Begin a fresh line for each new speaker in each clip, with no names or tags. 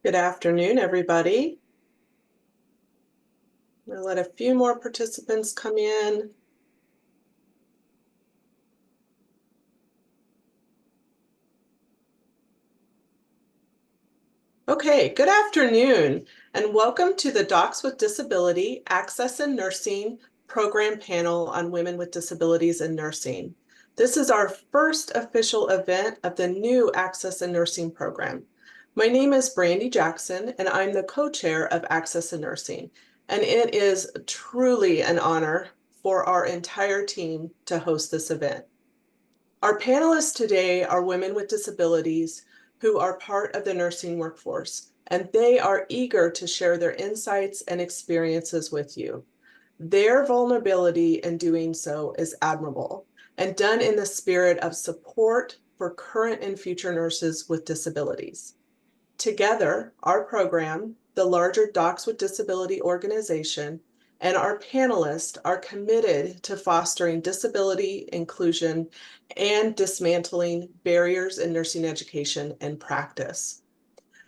Good afternoon, everybody. I'm going to let a few more participants come in. Okay, good afternoon, and welcome to the Docs with Disability Access in Nursing program panel on women with disabilities in nursing. This is our first official event of the new Access in Nursing program. My name is Brandy Jackson, and I'm the co-chair of Access in Nursing, and it is truly an honor for our entire team to host this event. Our panelists today are women with disabilities who are part of the nursing workforce, and they are eager to share their insights and experiences with you. Their vulnerability in doing so is admirable and done in the spirit of support for current and future nurses with disabilities. Together, our program, the larger Docs with Disability organization, and our panelists are committed to fostering disability inclusion and dismantling barriers in nursing education and practice.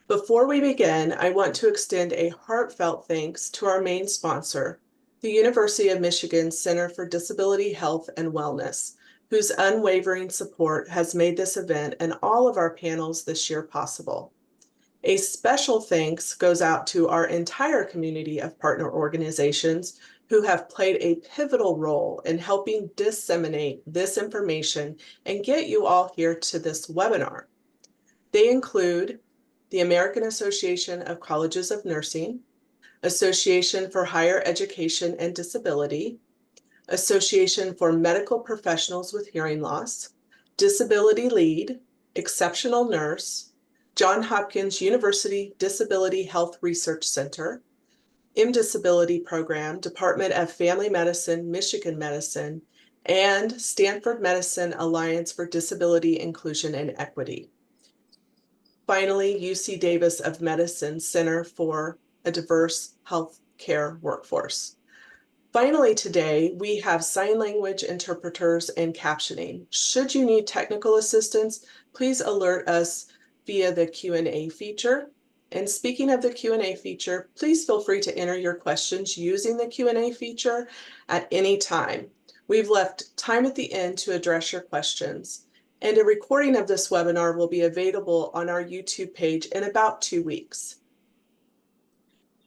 Before we begin, I want to extend a heartfelt thanks to our main sponsor, the University of Michigan Center for Disability Health and Wellness, whose unwavering support has made this event and all of our panels this year possible. A special thanks goes out to our entire community of partner organizations who have played a pivotal role in helping disseminate this information and get you all here to this webinar. They include the American Association of Colleges of Nursing, Association for Higher Education and Disability, Association for Medical Professionals with Hearing Loss, Disability Lead, Exceptional Nurse, Johns Hopkins University Disability Health Research Center, MDisability Program, Department of Family Medicine, Michigan Medicine, and Stanford Medicine Alliance for Disability Inclusion and Equity. Finally, UC Davis of Medicine Center for a Diverse Healthcare Workforce. Finally, today, we have sign language interpreters and captioning. Should you need technical assistance, please alert us via the Q&A feature. And speaking of the Q&A feature, please feel free to enter your questions using the Q&A feature at any time. We've left time at the end to address your questions. And a recording of this webinar will be available on our YouTube page in about 2 weeks.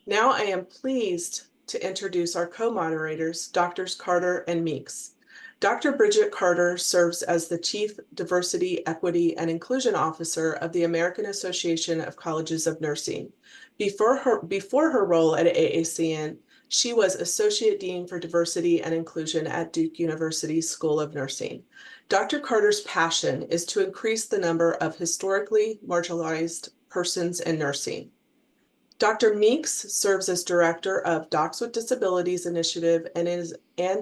Now I am pleased to introduce our co-moderators, Drs. Carter and Meeks. Dr. Bridget Carter serves as the Chief Diversity, Equity, and Inclusion Officer of the American Association of Colleges of Nursing. Before her role at AACN, she was Associate Dean for Diversity and Inclusion at Duke University School of Nursing. Dr. Carter's passion is to increase the number of historically marginalized persons in nursing. Dr. Meeks serves as director of Docs with Disabilities Initiative and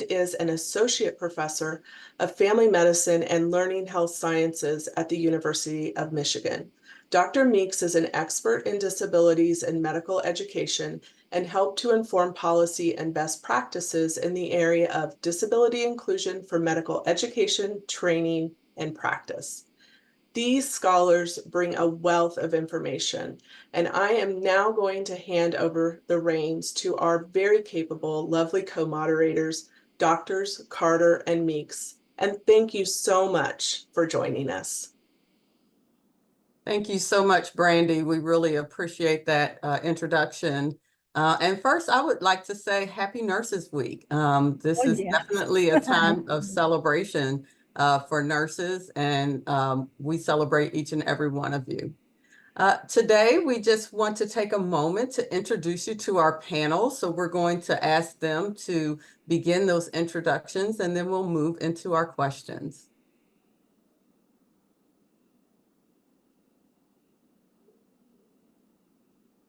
is an associate professor of family medicine and learning health sciences at the University of Michigan. Dr. Meeks is an expert in disabilities and medical education and helped to inform policy and best practices in the area of disability inclusion for medical education, training, and practice. These scholars bring a wealth of information, and I am now going to hand over the reins to our very capable, lovely co-moderators, Drs. Carter and Meeks. And thank you so much for joining us.
Thank you so much, Brandy. We really appreciate that introduction. And first, I would like to say Happy Nurses Week. This is definitely a time of celebration for nurses, and we celebrate each and every one of you. Today, we just want to take a moment to introduce you to our panel. So we're going to ask them to begin those introductions, and then we'll move into our questions.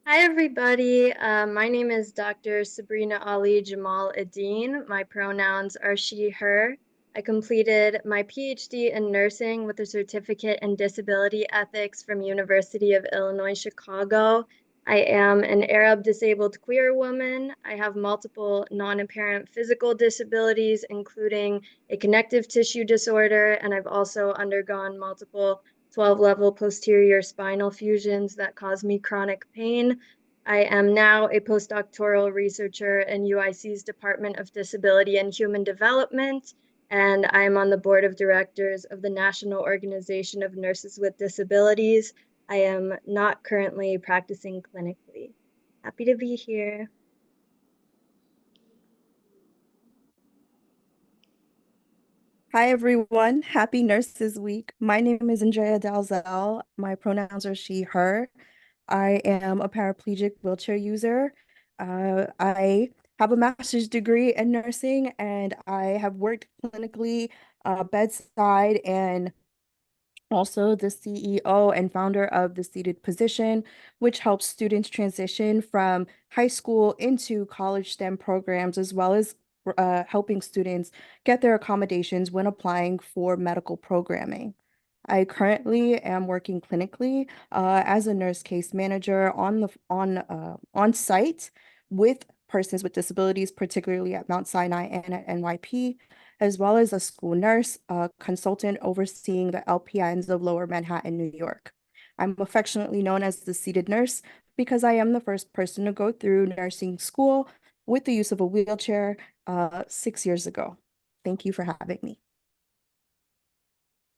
Hi, everybody. My name is Dr. Sabrina Ali Jamal Adine. My pronouns are she, her. I completed my PhD in nursing with a certificate in disability ethics from University of Illinois, Chicago. I am an Arab disabled queer woman. I have multiple non-apparent physical disabilities, including a connective tissue disorder, and I've also undergone multiple 12-level posterior spinal fusions that cause me chronic pain. I am now a postdoctoral researcher in UIC's Department of Disability and Human Development, and I'm on the board of directors of the National Organization of Nurses with Disabilities. I am not currently practicing clinically. Happy to be here.
Hi, everyone. Happy Nurses Week. My name is Andrea Dalzell. My pronouns are she, her. I am a paraplegic wheelchair user. I have a master's degree in nursing, and I have worked clinically bedside and also the CEO and founder of the Seated Position, which helps students transition from high school into college STEM programs, as well as helping students get their accommodations when applying for medical programming. I currently am working clinically as a nurse case manager on site with persons with disabilities, particularly at Mount Sinai and at NYP, as well as a school nurse, consultant overseeing the LPNs of Lower Manhattan, New York. I'm affectionately known as the seated nurse because I am the first person to go through nursing school with the use of a wheelchair 6 years ago. Thank you for having me.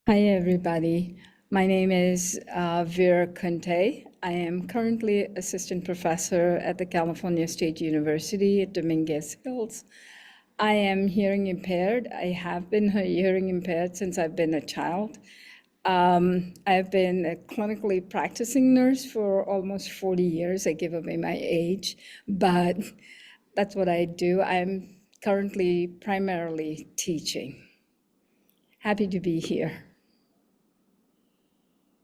Hi, everybody. My name is Vera Conte. I am currently assistant professor at the California State University at Dominguez Hills. I am hearing impaired. I have been hearing impaired since I've been a child. I've been a clinically practicing nurse for almost 40 years. I give away my age, but that's what I do. I'm currently primarily teaching. Happy to be here.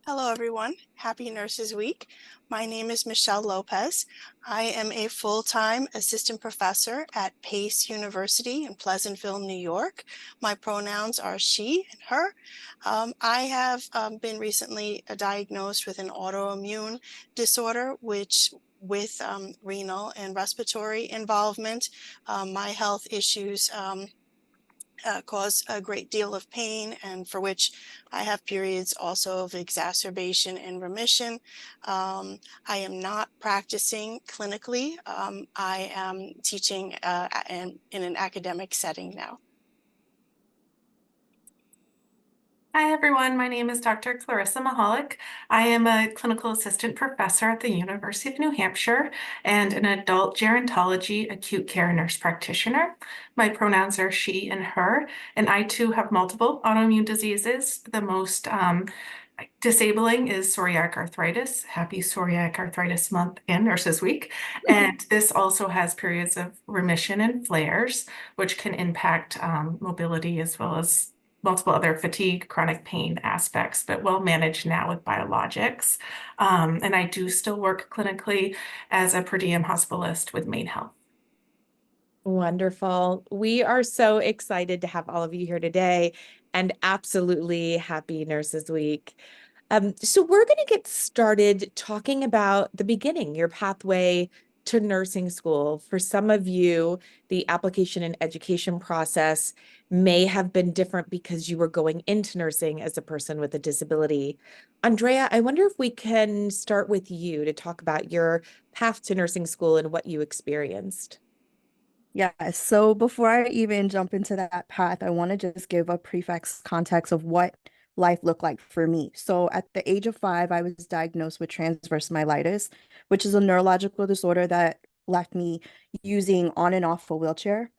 Hello, everyone. Happy Nurses Week. My name is Michelle Lopez. I am a full-time assistant professor at Pace University in Pleasantville, New York. My pronouns are she and her. I have been recently diagnosed with an autoimmune disorder, which with renal and respiratory involvement, my health issues cause a great deal of pain, and for which I have periods also of exacerbation and remission. I am not practicing clinically. I am teaching in an academic setting now.
Hi, everyone. My name is Dr. Clarissa Mahalik. I am a clinical assistant professor at the University of New Hampshire and an adult gerontology acute care nurse practitioner. My pronouns are she and her, and I too have multiple autoimmune diseases. The most disabling is psoriatic arthritis. Happy Psoriatic Arthritis Month and Nurses Week. And this also has periods of remission and flares, which can impact mobility as well as multiple other fatigue, chronic pain aspects, but well managed now with biologics. And I do still work clinically as a per diem hospitalist with Maine Health.
Wonderful. We are so excited to have all of you here today, and absolutely happy Nurses Week. So we're going to get started talking about the beginning, your pathway to nursing school. For some of you, the application and education process may have been different because you were going into nursing as a person with a disability. Andrea, I wonder if we can start with you to talk about your path to nursing school and what you experienced.
Yeah, so before I even jump into that path, I want to just give a prefix context of what life looked like for me. So at the age of 5, I was diagnosed with transverse myelitis, which is a neurological disorder that left me using on and off a wheelchair.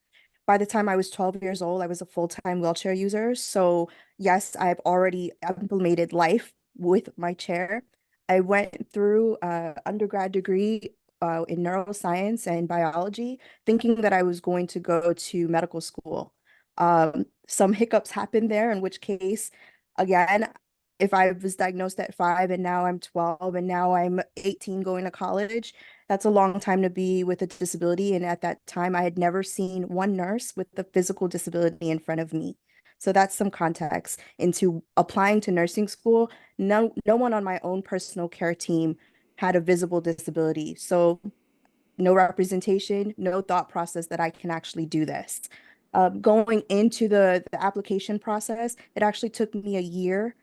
By the time I was 12 years old, I was a full-time wheelchair user. So yes, I've already implemented life with my chair. I went through an undergrad degree in neuroscience and biology, thinking that I was going to go to medical school. Some hiccups happened there, in which case, again, if I was diagnosed at 5 and now I'm 12 and now I'm 18 going to college, that's a long time to be with a disability. And at that time, I had never seen one nurse with a physical disability in front of me. So that's some context into applying to nursing school. No one on my own personal care team had a visible disability. So no representation, no thought process that I can actually do this. Going into the application process, it actually took me a year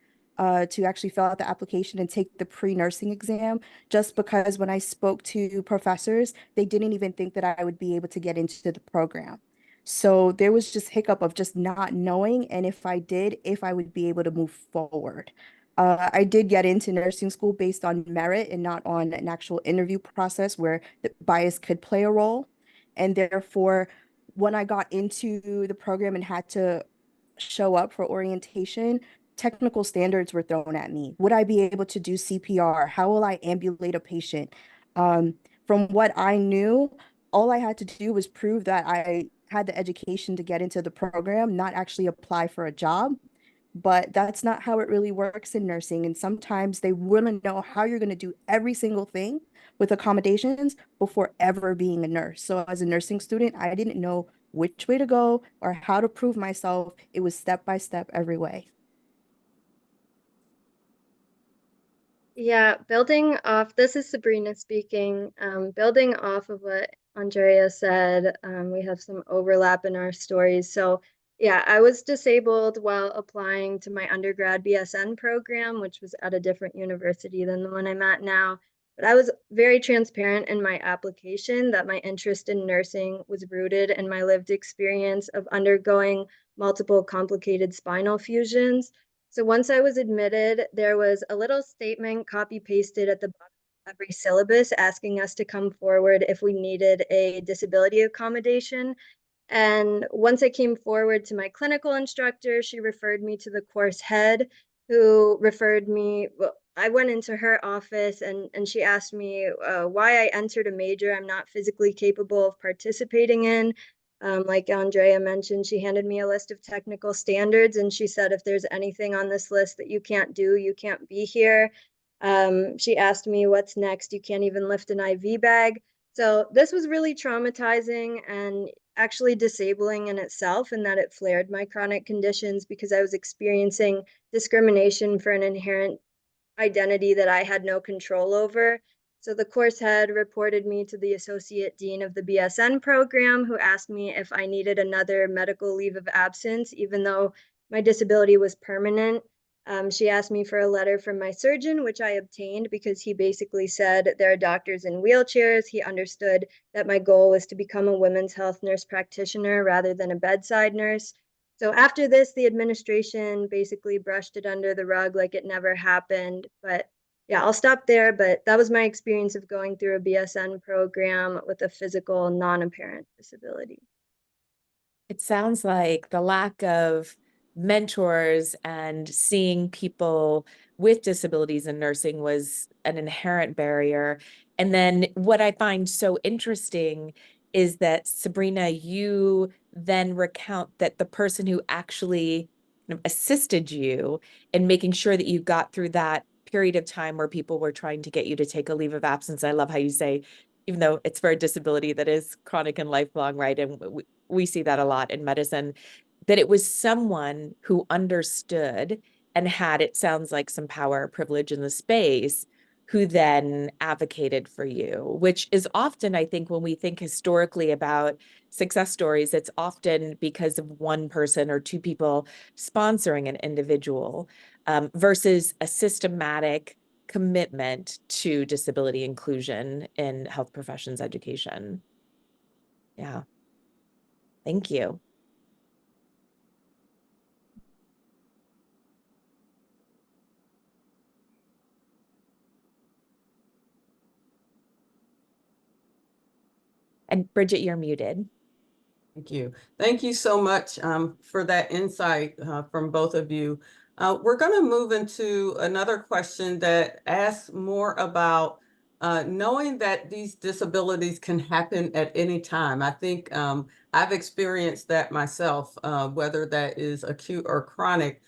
to actually fill out the application and take the pre-nursing exam, just because when I spoke to professors, they didn't even think that I would be able to get into the program. So there was just hiccup of just not knowing, and if I did, if I would be able to move forward. I did get into nursing school based on merit and not on an actual interview process where the bias could play a role. And therefore, when I got into the program and had to show up for orientation, technical standards were thrown at me. Would I be able to do CPR? How will I ambulate a patient? From what I knew, all I had to do was prove that I had the education to get into the program, not actually apply for a job. But that's not how it really works in nursing. And sometimes they want to know how you're going to do every single thing with accommodations before ever being a nurse. So as a nursing student, I didn't know which way to go or how to prove myself. It was step by step every way.
Yeah, building off, this is Sabrina speaking. Building off of what Andrea said, we have some overlap in our stories. So yeah, I was disabled while applying to my undergrad BSN program, which was at a different university than the one I'm at now. But I was very transparent in my application that my interest in nursing was rooted in my lived experience of undergoing multiple complicated spinal fusions. So once I was admitted, there was a little statement copy pasted at the bottom of every syllabus asking us to come forward if we needed a disability accommodation. And once I came forward to my clinical instructor, she referred me to the course head, who referred me. Well, I went into her office and she asked me why I entered a major I'm not physically capable of participating in. Like Andrea mentioned, she handed me a list of technical standards and she said, if there's anything on this list that you can't do, you can't be here. She asked me, what's next? You can't even lift an IV bag. So this was really traumatizing and actually disabling in itself, in that it flared my chronic conditions because I was experiencing discrimination for an inherent identity that I had no control over. So the course head reported me to the associate dean of the BSN program, who asked me if I needed another medical leave of absence, even though my disability was permanent. She asked me for a letter from my surgeon, which I obtained because he basically said there are doctors in wheelchairs. He understood that my goal was to become a women's health nurse practitioner rather than a bedside nurse. So after this, the administration basically brushed it under the rug like it never happened. But yeah, I'll stop there. But that was my experience of going through a BSN program with a physical, non-apparent disability.
It sounds like the lack of mentors and seeing people with disabilities in nursing was an inherent barrier. And then what I find so interesting is that, Sabrina, you then recount that the person who actually assisted you in making sure that you got through that period of time where people were trying to get you to take a leave of absence. I love how you say, even though it's for a disability that is chronic and lifelong, right? And we see that a lot in medicine, that it was someone who understood and had, it sounds like, some power or privilege in the space, who then advocated for you, which is often, I think, when we think historically about success stories, it's often because of one person or two people sponsoring an individual, versus a systematic commitment to disability inclusion in health professions education. Yeah. Thank you. And Bridget, you're muted.
Thank you. Thank you so much for that insight from both of you. We're going to move into another question that asks more about knowing that these disabilities can happen at any time. I think I've experienced that myself, whether that is acute or chronic.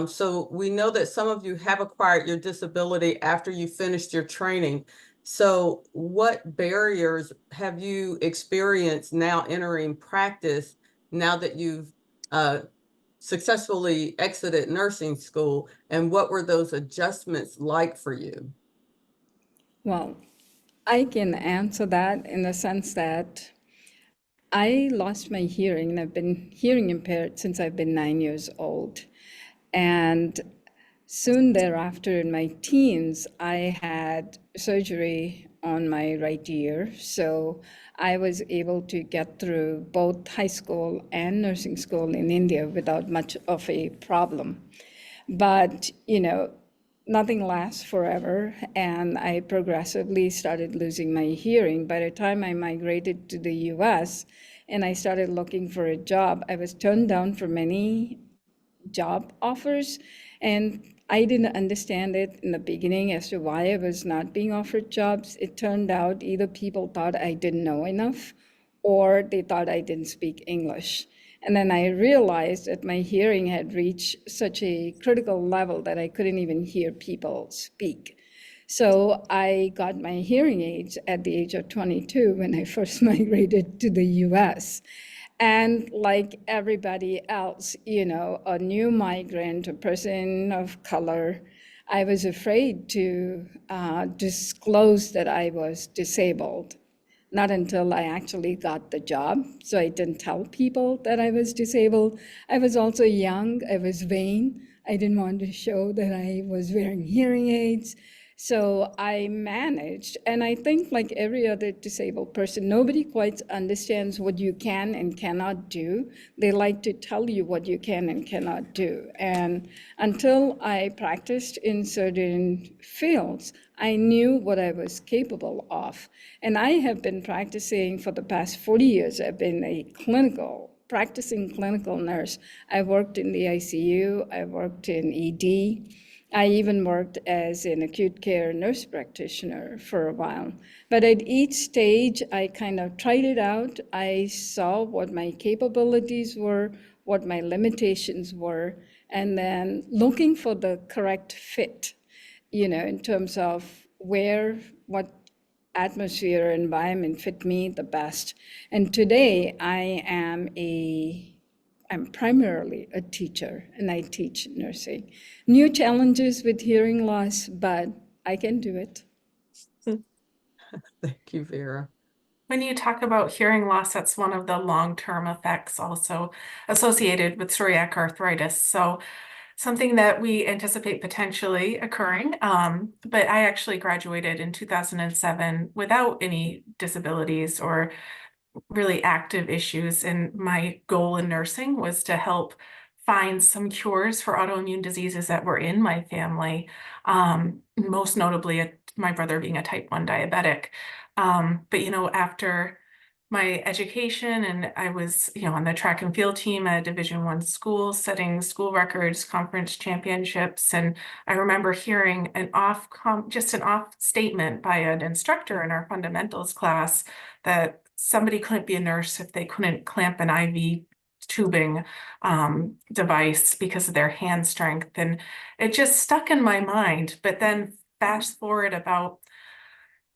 So we know that some of you have acquired your disability after you finished your training. So what barriers have you experienced now entering practice, now that you've successfully exited nursing school, and what were those adjustments like for you?
Well, I can answer that in the sense that I lost my hearing and I've been hearing impaired since I've been 9 years old. And Soon thereafter, in my teens, I had surgery on my right ear. So I was able to get through both high school and nursing school in India without much of a problem. But, nothing lasts forever, and I progressively started losing my hearing. By the time I migrated to the US and I started looking for a job, I was turned down for many job offers, and I didn't understand it in the beginning as to why I was not being offered jobs. It turned out either people thought I didn't know enough or they thought I didn't speak English. And then I realized that my hearing had reached such a critical level that I couldn't even hear people speak. So I got my hearing aids at the age of 22 when I first migrated to the US. And like everybody else, a new migrant, a person of color, I was afraid to disclose that I was disabled. Not until I actually got the job. So I didn't tell people that I was disabled. I was also young, I was vain. I didn't want to show that I was wearing hearing aids. So I managed, and I think like every other disabled person, nobody quite understands what you can and cannot do. They like to tell you what you can and cannot do. And until I practiced in certain fields, I knew what I was capable of. And I have been practicing for the past 40 years. I've been a practicing clinical nurse. I worked in the ICU, I worked in ED. I even worked as an acute care nurse practitioner for a while. But at each stage, I kind of tried it out. I saw what my capabilities were, what my limitations were, and then looking for the correct fit, in terms of what atmosphere or environment fit me the best. And today I'm primarily a teacher, and I teach nursing. New challenges with hearing loss, but I can do it.
Thank you, Vera.
When you talk about hearing loss, that's one of the long-term effects also associated with psoriatic arthritis. So something that we anticipate potentially occurring. But I actually graduated in 2007 without any disabilities or really active issues. And my goal in nursing was to help find some cures for autoimmune diseases that were in my family, most notably my brother being a type 1 diabetic. But, after my education, and I was, on the track and field team at a Division I school, setting school records, conference championships. And I remember hearing just an off statement by an instructor in our fundamentals class that somebody couldn't be a nurse if they couldn't clamp an IV tubing device because of their hand strength. And it just stuck in my mind. But then fast forward about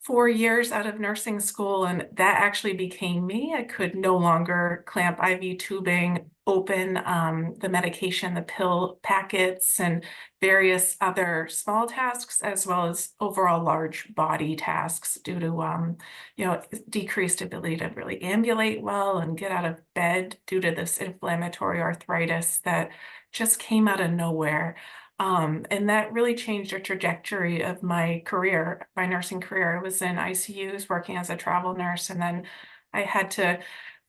4 years out of nursing school, and that actually became me. I could no longer clamp IV tubing, open the medication, the pill packets, and various other small tasks, as well as overall large body tasks due to decreased ability to really ambulate well and get out of bed due to this inflammatory arthritis that just came out of nowhere. And that really changed the trajectory of my career, my nursing career. I was in ICUs working as a travel nurse, and then I had to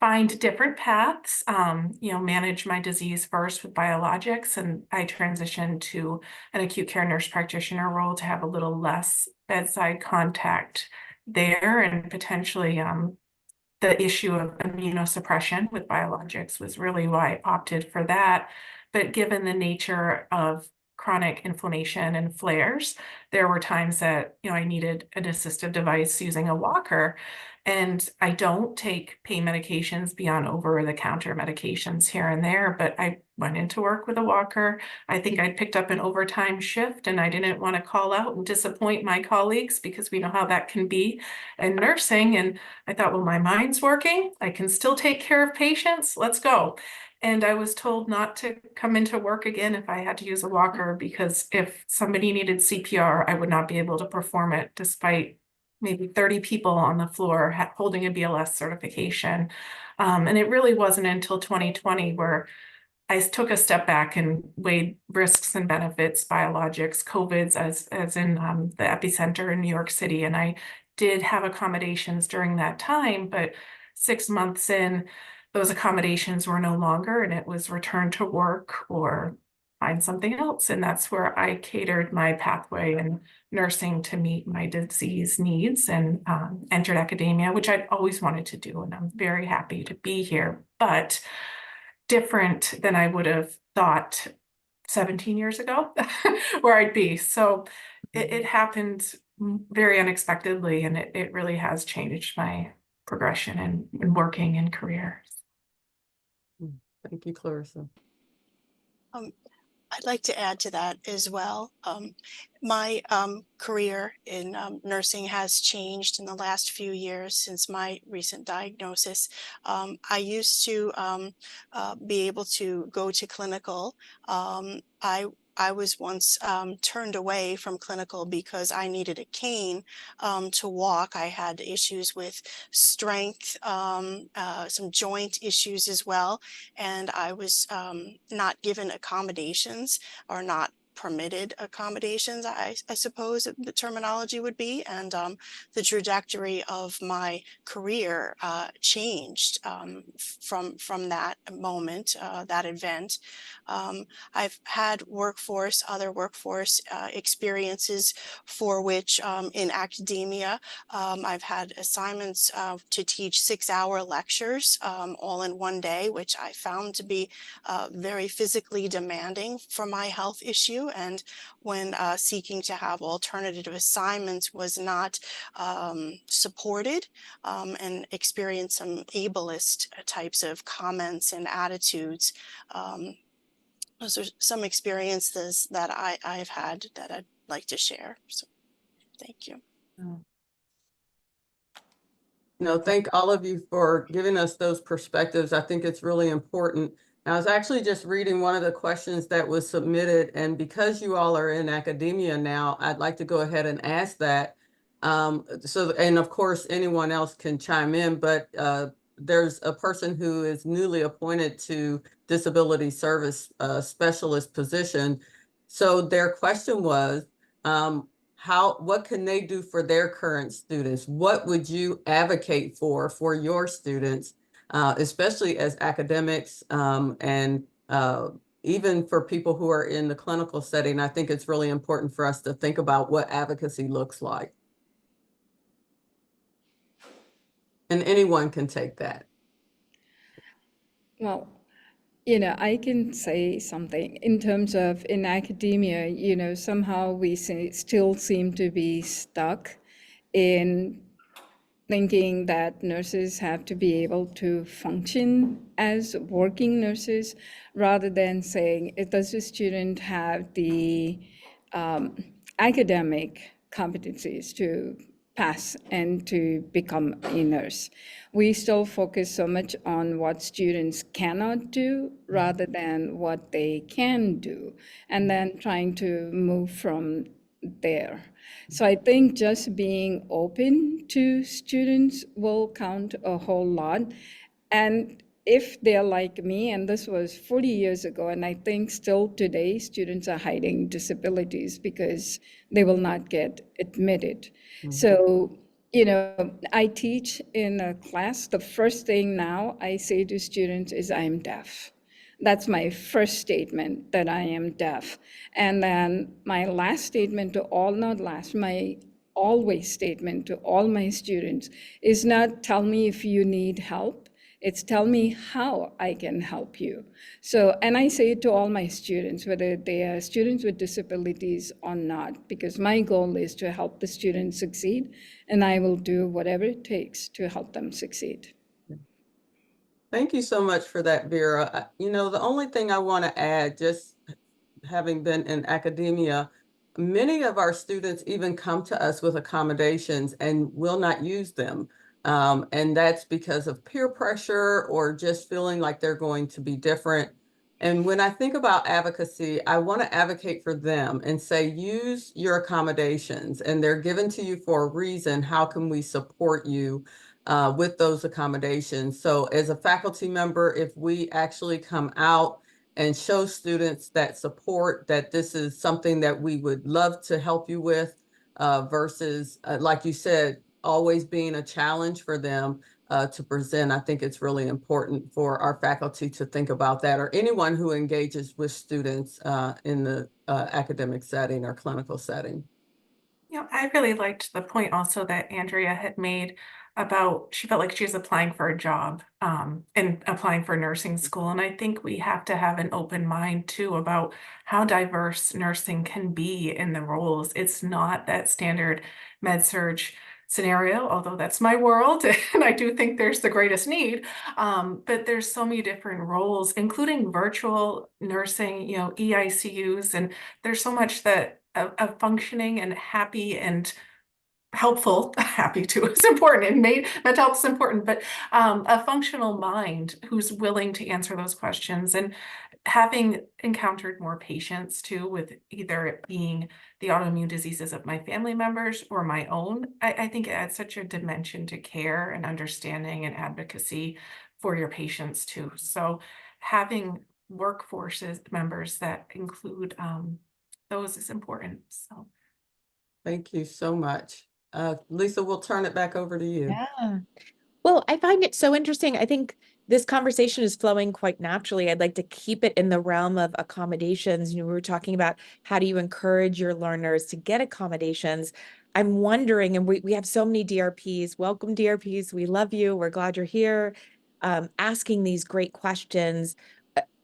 find different paths, manage my disease first with biologics, and I transitioned to an acute care nurse practitioner role to have a little less bedside contact there, and potentially the issue of immunosuppression with biologics was really why I opted for that. But given the nature of chronic inflammation and flares, there were times that, I needed an assistive device using a walker. And I don't take pain medications beyond over-the-counter medications here and there, but I went into work with a walker. I think I'd picked up an overtime shift, and I didn't want to call out and disappoint my colleagues because we know how that can be in nursing. And I thought, well, my mind's working. I can still take care of patients. Let's go. And I was told not to come into work again if I had to use a walker, because if somebody needed CPR, I would not be able to perform it despite maybe 30 people on the floor holding a BLS certification. And it really wasn't until 2020 where I took a step back and weighed risks and benefits, biologics, COVIDs as in the epicenter in New York City. And I did have accommodations during that time, but 6 months in, those accommodations were no longer, and it was return to work or find something else. And that's where I catered my pathway in nursing to meet my disease needs and entered academia, which I'd always wanted to do. And I'm very happy to be here, but different than I would have thought 17 years ago where I'd be. So it happened very unexpectedly, and it really has changed my progression and working and career.
Thank you, Clarissa.
I'd like to add to that as well. My career in nursing has changed in the last few years since my recent diagnosis. I used to be able to go to clinical. I was once turned away from clinical because I needed a cane to walk. I had issues with strength, some joint issues as well, and I was not given accommodations or not permitted accommodations, I suppose the terminology would be, and the trajectory of my career changed from that moment, that event. I've had other workforce experiences for which in academia, I've had assignments to teach 6-hour lectures all in one day, which I found to be very physically demanding for my health issue. And when seeking to have alternative assignments was not supported, and experienced some ableist types of comments and attitudes. Those are some experiences that I've had that I'd like to share. So thank you.
No, thank all of you for giving us those perspectives. I think it's really important. I was actually just reading one of the questions that was submitted, and because you all are in academia now, I'd like to go ahead and ask that. And of course, anyone else can chime in, but there's a person who is newly appointed to disability service specialist position. So their question was, what can they do for their current students? What would you advocate for your students, especially as academics, and even for people who are in the clinical setting? I think it's really important for us to think about what advocacy looks like. And anyone can take that.
Well, I can say something in terms of in academia, somehow we still seem to be stuck in thinking that nurses have to be able to function as working nurses rather than saying, does the student have the academic competencies to pass and to become a nurse. We still focus so much on what students cannot do rather than what they can do, and then trying to move from there. So I think just being open to students will count a whole lot. And if they're like me, and this was 40 years ago, and I think still today, students are hiding disabilities because they will not get admitted. So, I teach in a class. The first thing now I say to students is, I'm deaf. That's my first statement, that I am deaf. And then my last statement to all, not last, my always statement to all my students is not tell me if you need help. It's tell me how I can help you. So, and I say it to all my students, whether they are students with disabilities or not, because my goal is to help the students succeed, and I will do whatever it takes to help them succeed.
Thank you so much for that, Vera. The only thing I want to add, just having been in academia, many of our students even come to us with accommodations and will not use them. And that's because of peer pressure or just feeling like they're going to be different. And when I think about advocacy, I want to advocate for them and say, use your accommodations, and they're given to you for a reason. How can we support you with those accommodations? So as a faculty member, if we actually come out and show students that support, that this is something that we would love to help you with, versus, like you said, always being a challenge for them to present. I think it's really important for our faculty to think about that, or anyone who engages with students in the academic setting or clinical setting.
You know, I really liked the point also that Andrea had made about she felt like she was applying for a job and applying for nursing school. And I think we have to have an open mind too about how diverse nursing can be in the roles. It's not that standard med surg scenario, although that's my world, and I do think there's the greatest need. But there's so many different roles, including virtual nursing, you know, EICUs, and there's so much that a functioning and happy and helpful, happy too is important, and mental health is important, but a functional mind who's willing to answer those questions. And having encountered more patients too, with either it being the autoimmune diseases of my family members or my own, I think it adds such a dimension to care and understanding and advocacy for your patients too. So having workforces members that include those is important. So
Thank you so much. Lisa, we'll turn it back over to you.
Yeah. Well, I find it so interesting. I think this conversation is flowing quite naturally. I'd like to keep it in the realm of accommodations. You know, we were talking about how do you encourage your learners to get accommodations. I'm wondering, and we have so many DRPs. Welcome, DRPs. We love you. We're glad you're here, asking these great questions.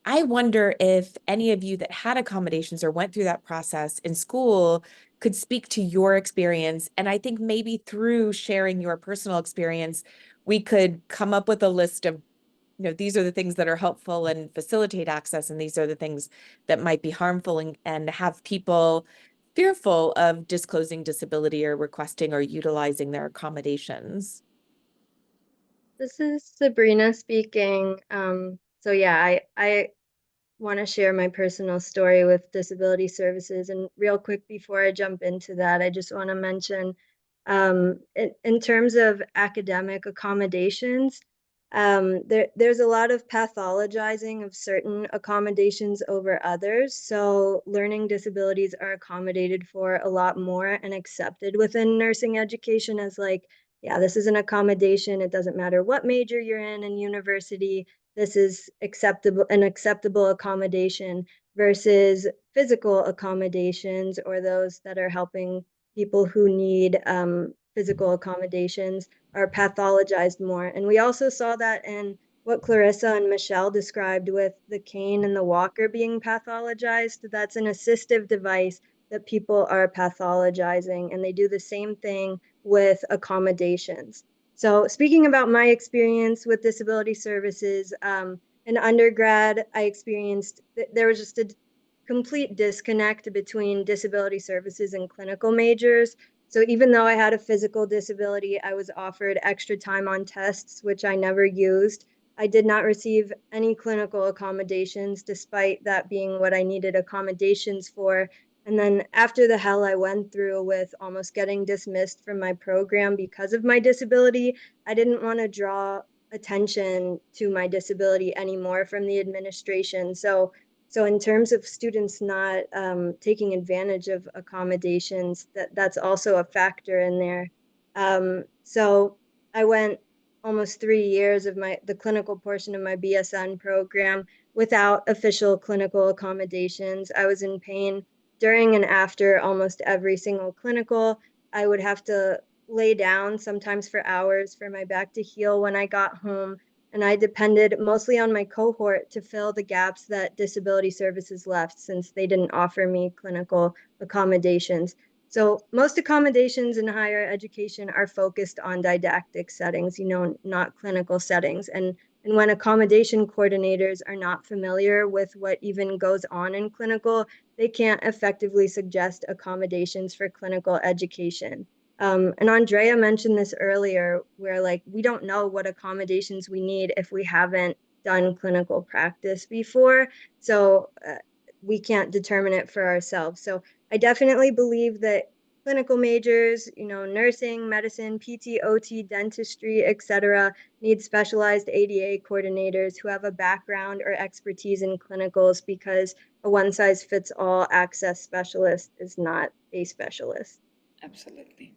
I wonder if any of you that had accommodations or went through that process in school could speak to your experience. And I think maybe through sharing your personal experience, we could come up with a list of, you know, these are the things that are helpful and facilitate access, and these are the things that might be harmful, and have people fearful of disclosing disability or requesting or utilizing their accommodations.
This is Sabrina speaking. So yeah, I want to share my personal story with disability services. And real quick, before I jump into that, I just want to mention, in terms of academic accommodations, there's a lot of pathologizing of certain accommodations over others. So learning disabilities are accommodated for a lot more and accepted within nursing education as like, yeah, this is an accommodation. It doesn't matter what major you're in university. This is an acceptable accommodation versus physical accommodations, or those that are helping people who need physical accommodations are pathologized more. And we also saw that in what Clarissa and Michelle described with the cane and the walker being pathologized. That's an assistive device that people are pathologizing, and they do the same thing with accommodations. So speaking about my experience with disability services, in undergrad, I experienced, there was just a complete disconnect between disability services and clinical majors. So even though I had a physical disability, I was offered extra time on tests, which I never used. I did not receive any clinical accommodations, despite that being what I needed accommodations for. And then after the hell I went through with almost getting dismissed from my program because of my disability, I didn't want to draw attention to my disability anymore from the administration. So in terms of students not taking advantage of accommodations, that's also a factor in there. So I went almost 3 years of the clinical portion of my BSN program without official clinical accommodations. I was in pain during and after almost every single clinical. I would have to lay down sometimes for hours for my back to heal when I got home. And I depended mostly on my cohort to fill the gaps that disability services left, since they didn't offer me clinical accommodations. So most accommodations in higher education are focused on didactic settings, not clinical settings. And when accommodation coordinators are not familiar with what even goes on in clinical, they can't effectively suggest accommodations for clinical education. And Andrea mentioned this earlier, where like we don't know what accommodations we need if we haven't done clinical practice before. So we can't determine it for ourselves. So I definitely believe that clinical majors, nursing, medicine, PT, OT, dentistry, etc., need specialized ADA coordinators who have a background or expertise in clinicals, because a one-size-fits-all access specialist is not a specialist.
Absolutely.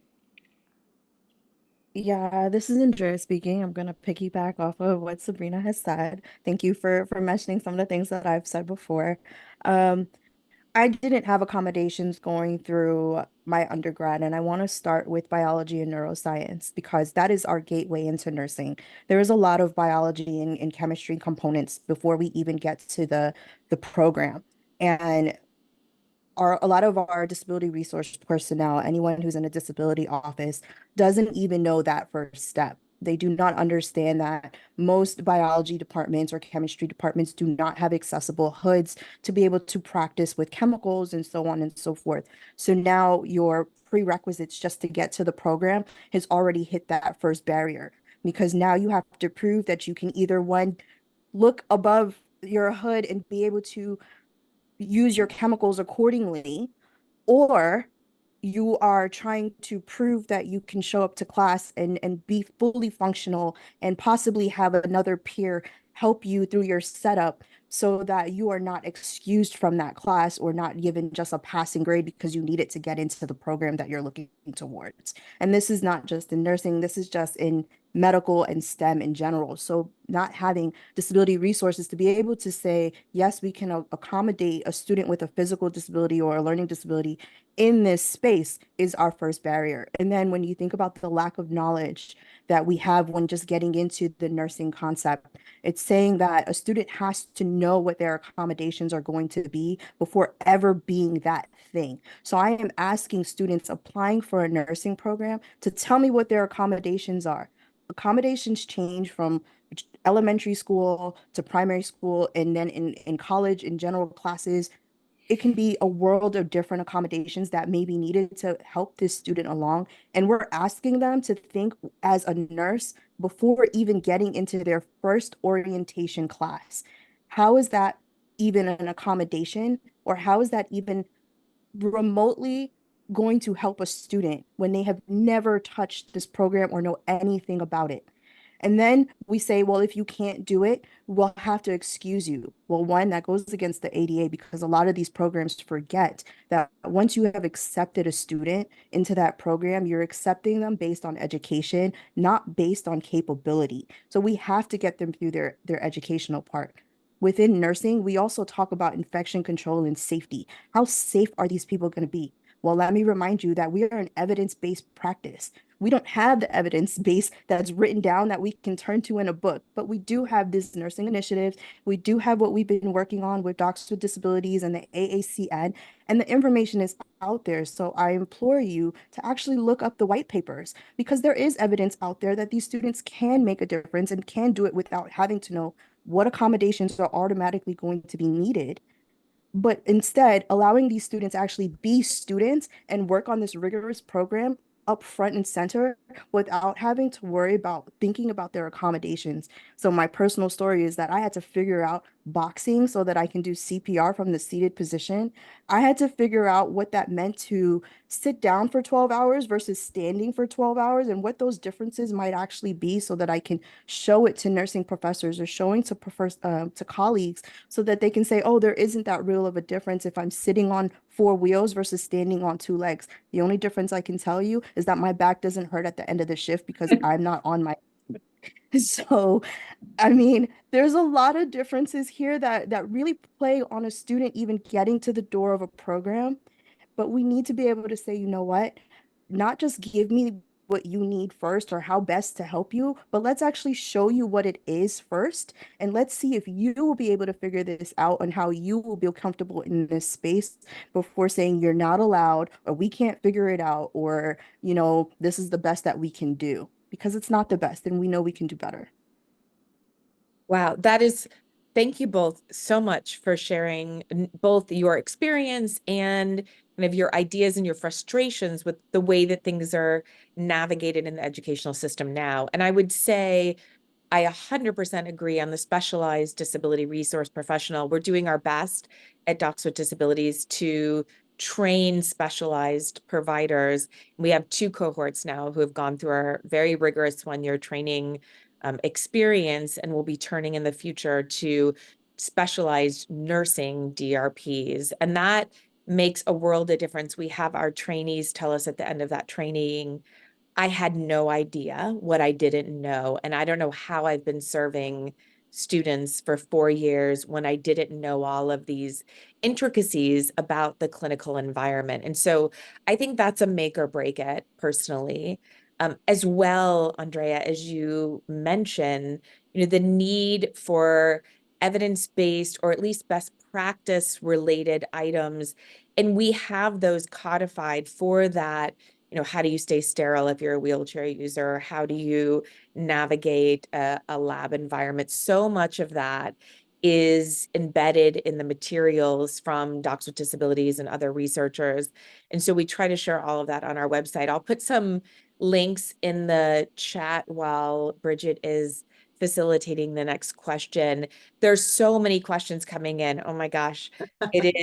Yeah, this is Andrea speaking. I'm going to piggyback off of what Sabrina has said. Thank you for mentioning some of the things that I've said before. Um, I didn't have accommodations going through my undergrad, and I want to start with biology and neuroscience because that is our gateway into nursing. There is a lot of biology and chemistry components before we even get to the program. And a lot of our disability resource personnel, anyone who's in a disability office, doesn't even know that first step. They do not understand that most biology departments or chemistry departments do not have accessible hoods to be able to practice with chemicals and so on and so forth. So now your prerequisites just to get to the program has already hit that first barrier, because now you have to prove that you can either, one, look above your hood and be able to use your chemicals accordingly, or you are trying to prove that you can show up to class and be fully functional and possibly have another peer help you through your setup so that you are not excused from that class or not given just a passing grade because you need it to get into the program that you're looking towards. And this is not just in nursing, this is just in medical and STEM in general. So not having disability resources to be able to say, yes, we can accommodate a student with a physical disability or a learning disability in this space is our first barrier. And then when you think about the lack of knowledge that we have when just getting into the nursing concept, it's saying that a student has to know what their accommodations are going to be before ever being that thing. So I am asking students applying for a nursing program to tell me what their accommodations are. Accommodations change from elementary school to primary school, and then in college, in general classes, it can be a world of different accommodations that may be needed to help this student along. And we're asking them to think as a nurse before even getting into their first orientation class. How is that even an accommodation? Or how is that even remotely going to help a student when they have never touched this program or know anything about it? And then we say, well, if you can't do it, we'll have to excuse you. Well, one, that goes against the ADA, because a lot of these programs forget that once you have accepted a student into that program, you're accepting them based on education, not based on capability. So we have to get them through their educational part. Within nursing, we also talk about infection control and safety. How safe are these people going to be? Well, let me remind you that we are an evidence-based practice. We don't have the evidence base that's written down that we can turn to in a book, but we do have this nursing initiative. We do have what we've been working on with Docs with Disabilities and the AACN, and the information is out there. So I implore you to actually look up the white papers, because there is evidence out there that these students can make a difference and can do it without having to know what accommodations are automatically going to be needed, but instead allowing these students actually be students and work on this rigorous program up front and center without having to worry about thinking about their accommodations. So my personal story is that I had to figure out boxing so that I can do CPR from the seated position. I had to figure out what that meant to sit down for 12 hours versus standing for 12 hours, and what those differences might actually be, so that I can show it to nursing professors or showing to colleagues, so that they can say, oh, there isn't that real of a difference if I'm sitting on 4 wheels versus standing on 2 legs. The only difference I can tell you is that my back doesn't hurt at the end of the shift because I'm not on my. So, I mean, there's a lot of differences here that really play on a student even getting to the door of a program. But we need to be able to say, you know what? Not just give me what you need first or how best to help you, but let's actually show you what it is first. And let's see if you will be able to figure this out and how you will be comfortable in this space before saying you're not allowed, or we can't figure it out, or, this is the best that we can do. Because it's not the best, and we know we can do better.
Wow, thank you both so much for sharing both your experience and kind of your ideas and your frustrations with the way that things are navigated in the educational system now. And I would say I 100% agree on the specialized disability resource professional. We're doing our best at Docs with Disabilities to train specialized providers. We have 2 cohorts now who have gone through our very rigorous 1-year training experience and will be turning in the future to specialized nursing DRPs. And that makes a world of difference. We have our trainees tell us at the end of that training, I had no idea what I didn't know. And I don't know how I've been serving students for 4 years when I didn't know all of these intricacies about the clinical environment. And so I think that's a make or break it personally. As well, Andrea, as you mentioned, the need for evidence-based or at least best practice related items. And we have those codified for that. How do you stay sterile if you're a wheelchair user? How do you navigate a lab environment? So much of that is embedded in the materials from Docs with Disabilities and other researchers. And so we try to share all of that on our website. I'll put some links in the chat while Bridget is facilitating the next question. There's so many questions coming in. Oh my gosh. It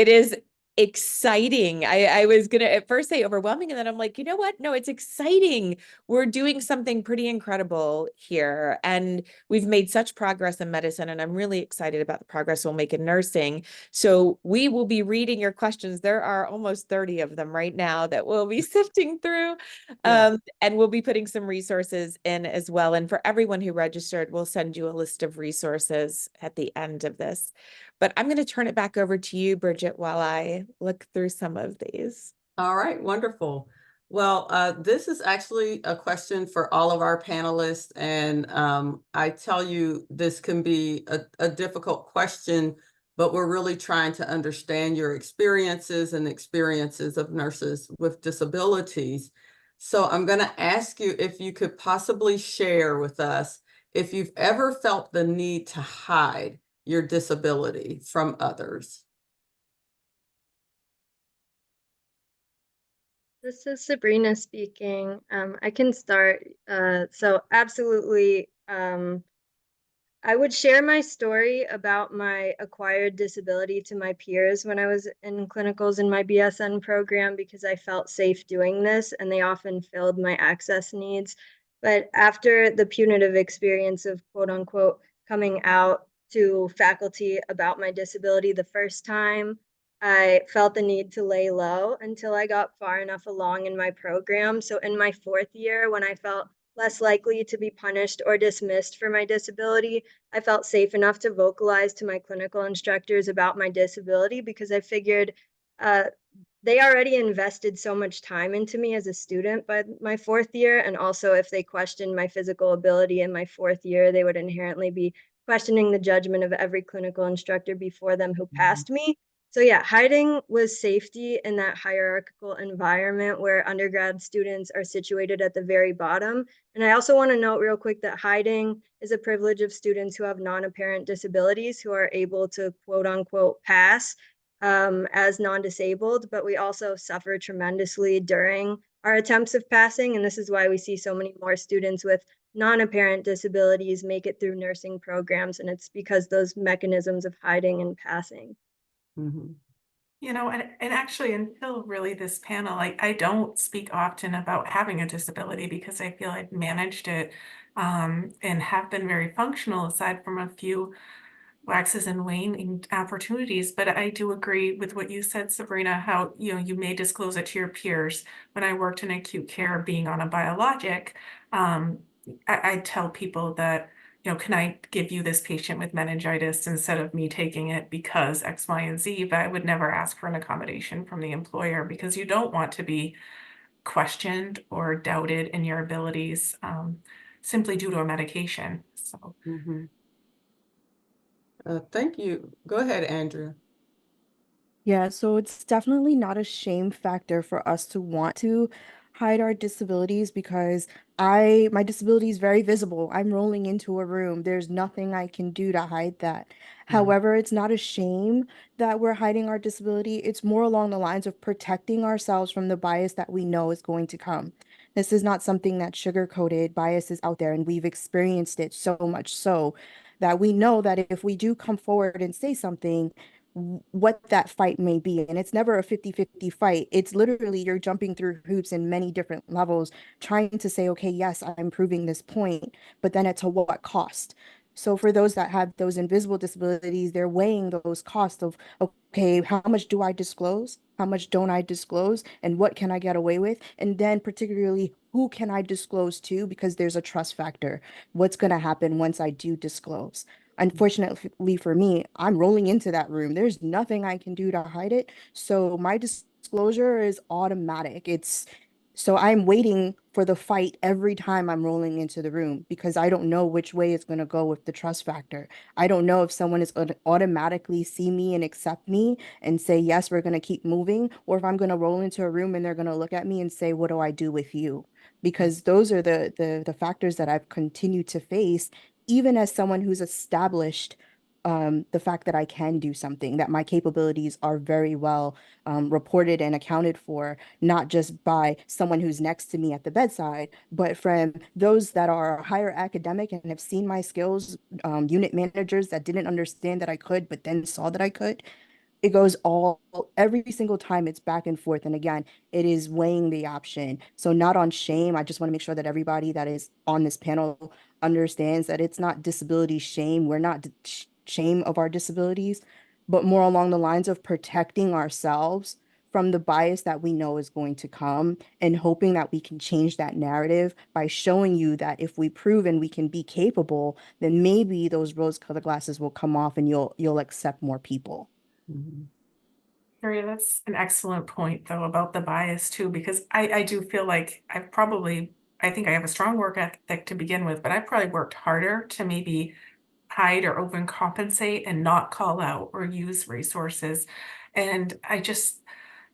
is exciting. I was gonna at first say overwhelming, and then I'm like, you know what? No, it's exciting. We're doing something pretty incredible here, and we've made such progress in medicine, and I'm really excited about the progress we'll make in nursing. So we will be reading your questions. There are almost 30 of them right now that we'll be sifting through. And we'll be putting some resources in as well. And for everyone who registered, we'll send you a list of resources at the end of this. But I'm going to turn it back over to you, Bridget, while I look through some of these.
All right, wonderful. Well, this is actually a question for all of our panelists. And I tell you, this can be a difficult question, but we're really trying to understand your experiences and experiences of nurses with disabilities. So I'm going to ask you if you could possibly share with us if you've ever felt the need to hide your disability from others.
This is Sabrina speaking. I can start. So absolutely, I would share my story about my acquired disability to my peers when I was in clinicals in my BSN program because I felt safe doing this, and they often filled my access needs. But after the punitive experience of quote unquote coming out to faculty about my disability the first time, I felt the need to lay low until I got far enough along in my program. So in my 4th year, when I felt less likely to be punished or dismissed for my disability, I felt safe enough to vocalize to my clinical instructors about my disability because I figured they already invested so much time into me as a student by my 4th year. And also, if they questioned my physical ability in my 4th year, they would inherently be questioning the judgment of every clinical instructor before them who passed me. So yeah, hiding was safety in that hierarchical environment where undergrad students are situated at the very bottom. And I also want to note real quick that hiding is a privilege of students who have non-apparent disabilities who are able to quote unquote pass as non-disabled, but we also suffer tremendously during our attempts of passing. And this is why we see so many more students with non-apparent disabilities make it through nursing programs. And it's because those mechanisms of hiding and passing.
Mm-hmm.
And actually until really this panel, I don't speak often about having a disability because I feel I've managed it and have been very functional aside from a few waxes and waning opportunities. But I do agree with what you said, Sabrina, how you may disclose it to your peers. When I worked in acute care being on a biologic, I tell people that can I give you this patient with meningitis instead of me taking it because X, Y, and Z, but I would never ask for an accommodation from the employer because you don't want to be questioned or doubted in your abilities simply due to a medication. So.
Thank you. Go ahead, Andrea.
Yeah, so it's definitely not a shame factor for us to want to hide our disabilities because my disability is very visible. I'm rolling into a room. There's nothing I can do to hide that. However, it's not a shame that we're hiding our disability. It's more along the lines of protecting ourselves from the bias that we know is going to come. This is not something that's sugar-coated. Bias is out there, and we've experienced it so much so that we know that if we do come forward and say something, what that fight may be. And it's never a 50-50 fight. It's literally you're jumping through hoops in many different levels, trying to say, okay, yes, I'm proving this point, but then at what cost? So for those that have those invisible disabilities, they're weighing those costs of, okay, how much do I disclose? How much don't I disclose? And what can I get away with? And then particularly, who can I disclose to? Because there's a trust factor. What's going to happen once I do disclose? Unfortunately for me, I'm rolling into that room. There's nothing I can do to hide it. So my disclosure is automatic. It's so I'm waiting for the fight every time I'm rolling into the room because I don't know which way it's going to go with the trust factor. I don't know if someone is going to automatically see me and accept me and say, yes, we're going to keep moving, or if I'm going to roll into a room and they're going to look at me and say, what do I do with you? Because those are the factors that I've continued to face even as someone who's established the fact that I can do something, that my capabilities are very well reported and accounted for, not just by someone who's next to me at the bedside, but from those that are higher academic and have seen my skills, unit managers that didn't understand that I could, but then saw that I could. It goes all every single time it's back and forth. And again, it is weighing the option. So not on shame. I just want to make sure that everybody that is on this panel understands that it's not disability shame. We're not shame of our disabilities, but more along the lines of protecting ourselves from the bias that we know is going to come and hoping that we can change that narrative by showing you that if we prove and we can be capable, then maybe those rose-colored glasses will come off and you'll accept more people.
Mhm.
Maria, that's an excellent point, though, about the bias, too, because I do feel like I think I have a strong work ethic to begin with, but I probably worked harder to maybe hide or overcompensate and not call out or use resources. And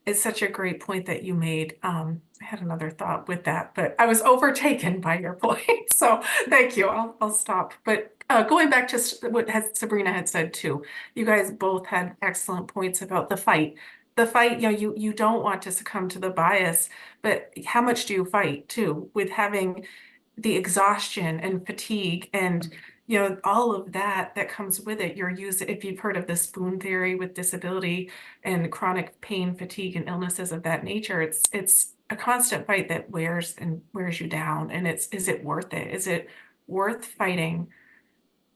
it's such a great point that you made. I had another thought with that, but I was overtaken by your point. So thank you. I'll stop. But going back to what Sabrina had said too, you guys both had excellent points about the fight. The fight, you don't want to succumb to the bias, but how much do you fight too with having the exhaustion and fatigue and all of that comes with it. If you've heard of the spoon theory with disability and chronic pain, fatigue, and illnesses of that nature, it's a constant fight that wears you down. And is it worth it? Is it worth fighting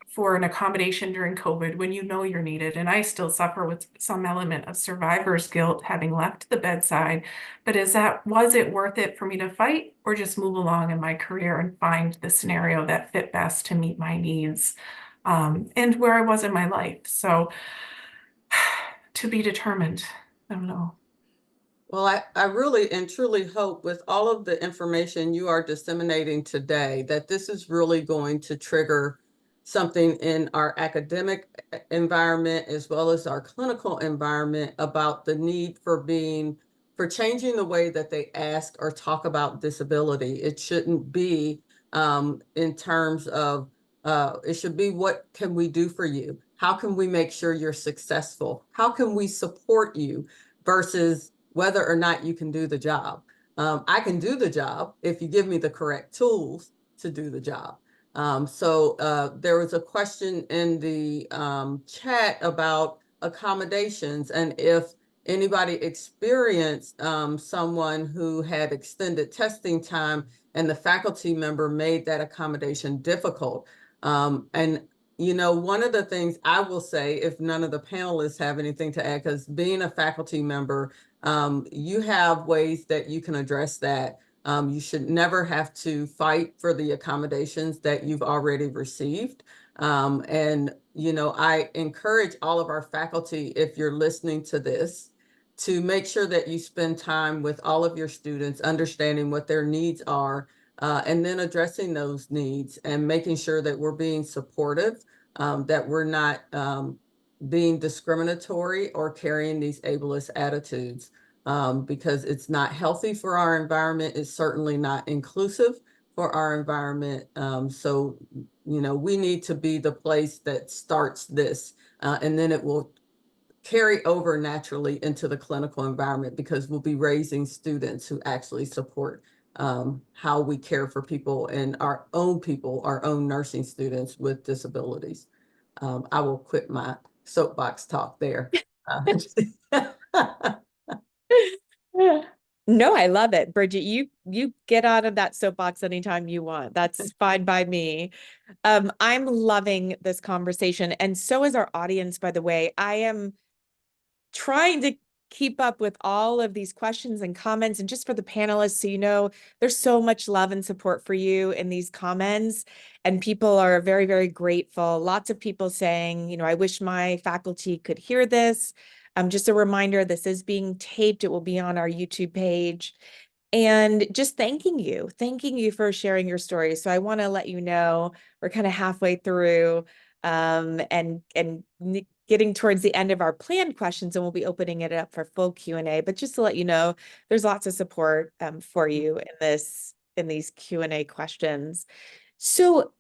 for an accommodation during COVID when you know you're needed? And I still suffer with some element of survivor's guilt having left the bedside. But was it worth it for me to fight or just move along in my career and find the scenario that fit best to meet my needs and where I was in my life? So to be determined. I don't know.
Well, I really and truly hope with all of the information you are disseminating today that this is really going to trigger something in our academic environment as well as our clinical environment about the need for changing the way that they ask or talk about disability. It shouldn't be in terms of, it should be, what can we do for you? How can we make sure you're successful? How can we support you? Versus whether or not you can do the job. I can do the job if you give me the correct tools to do the job. So there was a question in the chat about accommodations and if anybody experienced someone who had extended testing time and the faculty member made that accommodation difficult. And one of the things I will say, if none of the panelists have anything to add, because being a faculty member, you have ways that you can address that. You should never have to fight for the accommodations that you've already received. And I encourage all of our faculty, if you're listening to this, to make sure that you spend time with all of your students, understanding what their needs are, and then addressing those needs and making sure that we're being supportive, that we're not being discriminatory or carrying these ableist attitudes, because it's not healthy for our environment. It's certainly not inclusive for our environment. So we need to be the place that starts this, and then it will carry over naturally into the clinical environment because we'll be raising students who actually support how we care for people and our own nursing students with disabilities. I will quit my soapbox talk there.
No, I love it. Bridget, you get out of that soapbox anytime you want. That's fine by me. I'm loving this conversation, and so is our audience, by the way. I am trying to keep up with all of these questions and comments, and just for the panelists, so you know, there's so much love and support for you in these comments, and people are very, very grateful. Lots of people saying, you know, I wish my faculty could hear this. Just a reminder, this is being taped. It will be on our YouTube page. And just thanking you for sharing your story. So I want to let you know we're kind of halfway through, and getting towards the end of our planned questions, and we'll be opening it up for full Q&A. But just to let you know, there's lots of support for you in these Q&A questions. So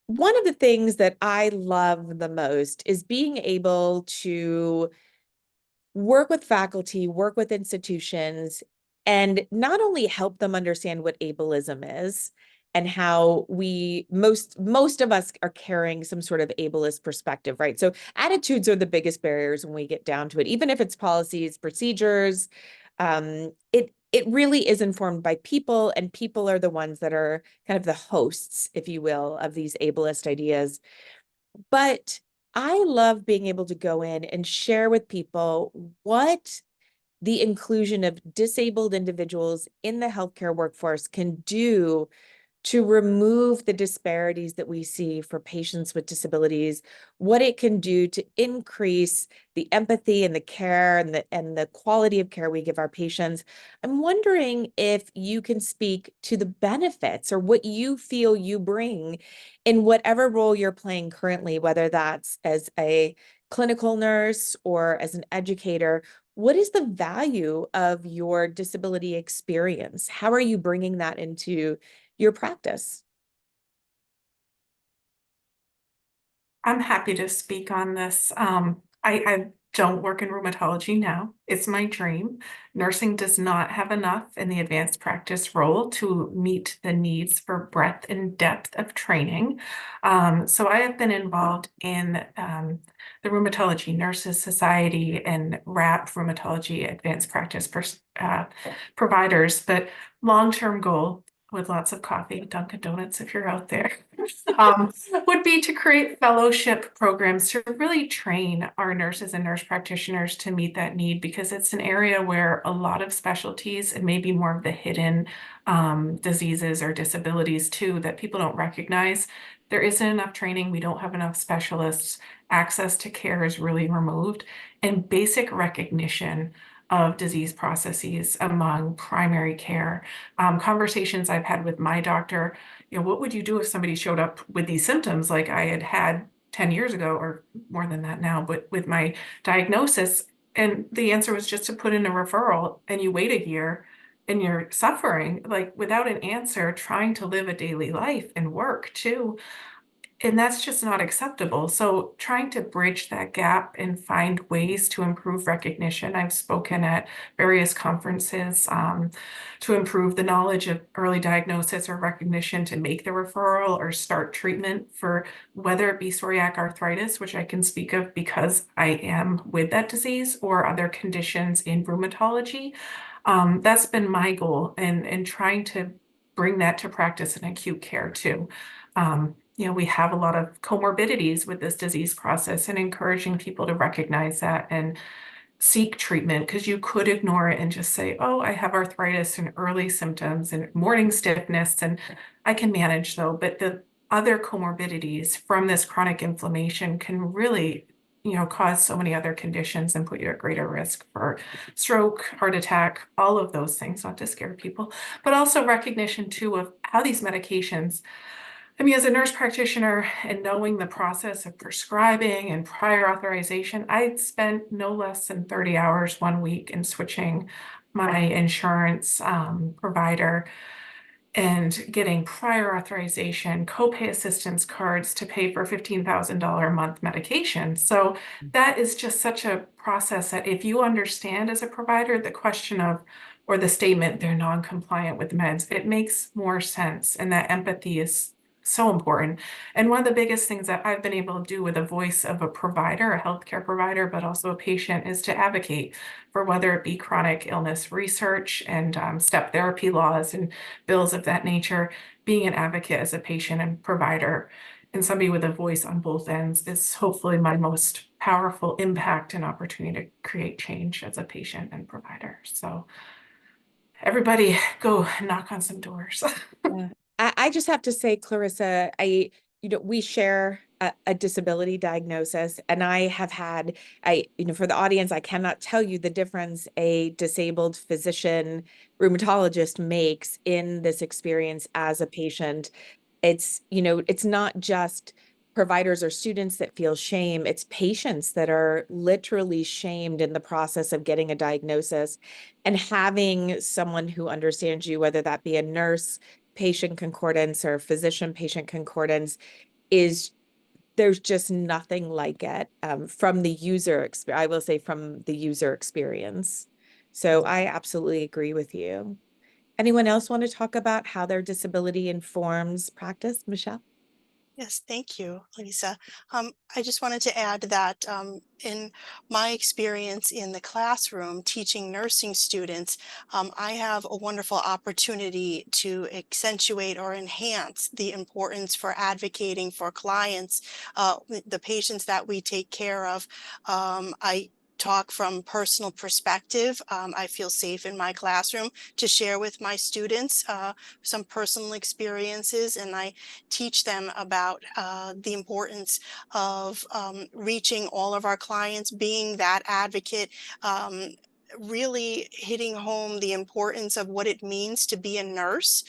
one of the things that I love the most is being able to work with faculty, work with institutions, and not only help them understand what ableism is and how we most of us are carrying some sort of ableist perspective, right? So attitudes are the biggest barriers when we get down to it, even if it's policies, procedures. It really is informed by people, and people are the ones that are kind of the hosts, if you will, of these ableist ideas. But I love being able to go in and share with people what the inclusion of disabled individuals in the healthcare workforce can do to remove the disparities that we see for patients with disabilities, what it can do to increase the empathy and the care and the quality of care we give our patients. I'm wondering if you can speak to the benefits or what you feel you bring in whatever role you're playing currently, whether that's as a clinical nurse or as an educator. What is the value of your disability experience? How are you bringing that into your practice?
I'm happy to speak on this. I don't work in rheumatology now. It's my dream. Nursing does not have enough in the advanced practice role to meet the needs for breadth and depth of training. So I have been involved in the Rheumatology Nurses Society and RAP, Rheumatology Advanced Practice providers, but long-term goal, with lots of coffee, Dunkin' Donuts if you're out there, would be to create fellowship programs to really train our nurses and nurse practitioners to meet that need, because it's an area where a lot of specialties and maybe more of the hidden diseases or disabilities too that people don't recognize. There isn't enough training. We don't have enough specialists. Access to care is really removed, and basic recognition of disease processes among primary care. Conversations I've had with my doctor, you know, what would you do if somebody showed up with these symptoms like I had 10 years ago, or more than that now, but with my diagnosis? And the answer was just to put in a referral, and you wait a year and you're suffering, like without an answer, trying to live a daily life and work too. And that's just not acceptable. So trying to bridge that gap and find ways to improve recognition. I've spoken at various conferences to improve the knowledge of early diagnosis or recognition, to make the referral or start treatment for whether it be psoriatic arthritis, which I can speak of because I am with that disease, or other conditions in rheumatology. That's been my goal, and trying to bring that to practice in acute care too. You know, we have a lot of comorbidities with this disease process, and encouraging people to recognize that and seek treatment, because you could ignore it and just say, oh, I have arthritis and early symptoms and morning stiffness, and I can manage though. But the other comorbidities from this chronic inflammation can really, you know, cause so many other conditions and put you at greater risk for stroke, heart attack, all of those things, not to scare people, but also recognition too of how these medications, I mean, as a nurse practitioner and knowing the process of prescribing and prior authorization, I spent no less than 30 hours one week in switching my insurance provider and getting prior authorization, copay assistance cards to pay for $15,000 a month medication. So that is just such a process that if you understand as a provider the question of, or the statement, they're non-compliant with meds, it makes more sense. And that empathy is so important. And one of the biggest things that I've been able to do with the voice of a provider, a healthcare provider, but also a patient, is to advocate for whether it be chronic illness research and step therapy laws and bills of that nature. Being an advocate as a patient and provider and somebody with a voice on both ends is hopefully my most powerful impact and opportunity to create change as a patient and provider. So everybody go knock on some doors.
Yeah. I just have to say, Clarissa, we share a disability diagnosis, and I have had, for the audience, I cannot tell you the difference a disabled physician rheumatologist makes in this experience as a patient. It's not just providers or students that feel shame, it's patients that are literally shamed in the process of getting a diagnosis. And having someone who understands you, whether that be a nurse, patient concordance, or physician patient concordance, there's just nothing like it from the user experience. I will say from the user experience. So I absolutely agree with you. Anyone else want to talk about how their disability informs practice? Michelle?
Yes, thank you, Lisa. I just wanted to add that in my experience in the classroom teaching nursing students, I have a wonderful opportunity to accentuate or enhance the importance for advocating for clients, the patients that we take care of. I talk from personal perspective. I feel safe in my classroom to share with my students some personal experiences, and I teach them about the importance of reaching all of our clients, being that advocate, really hitting home the importance of what it means to be a nurse,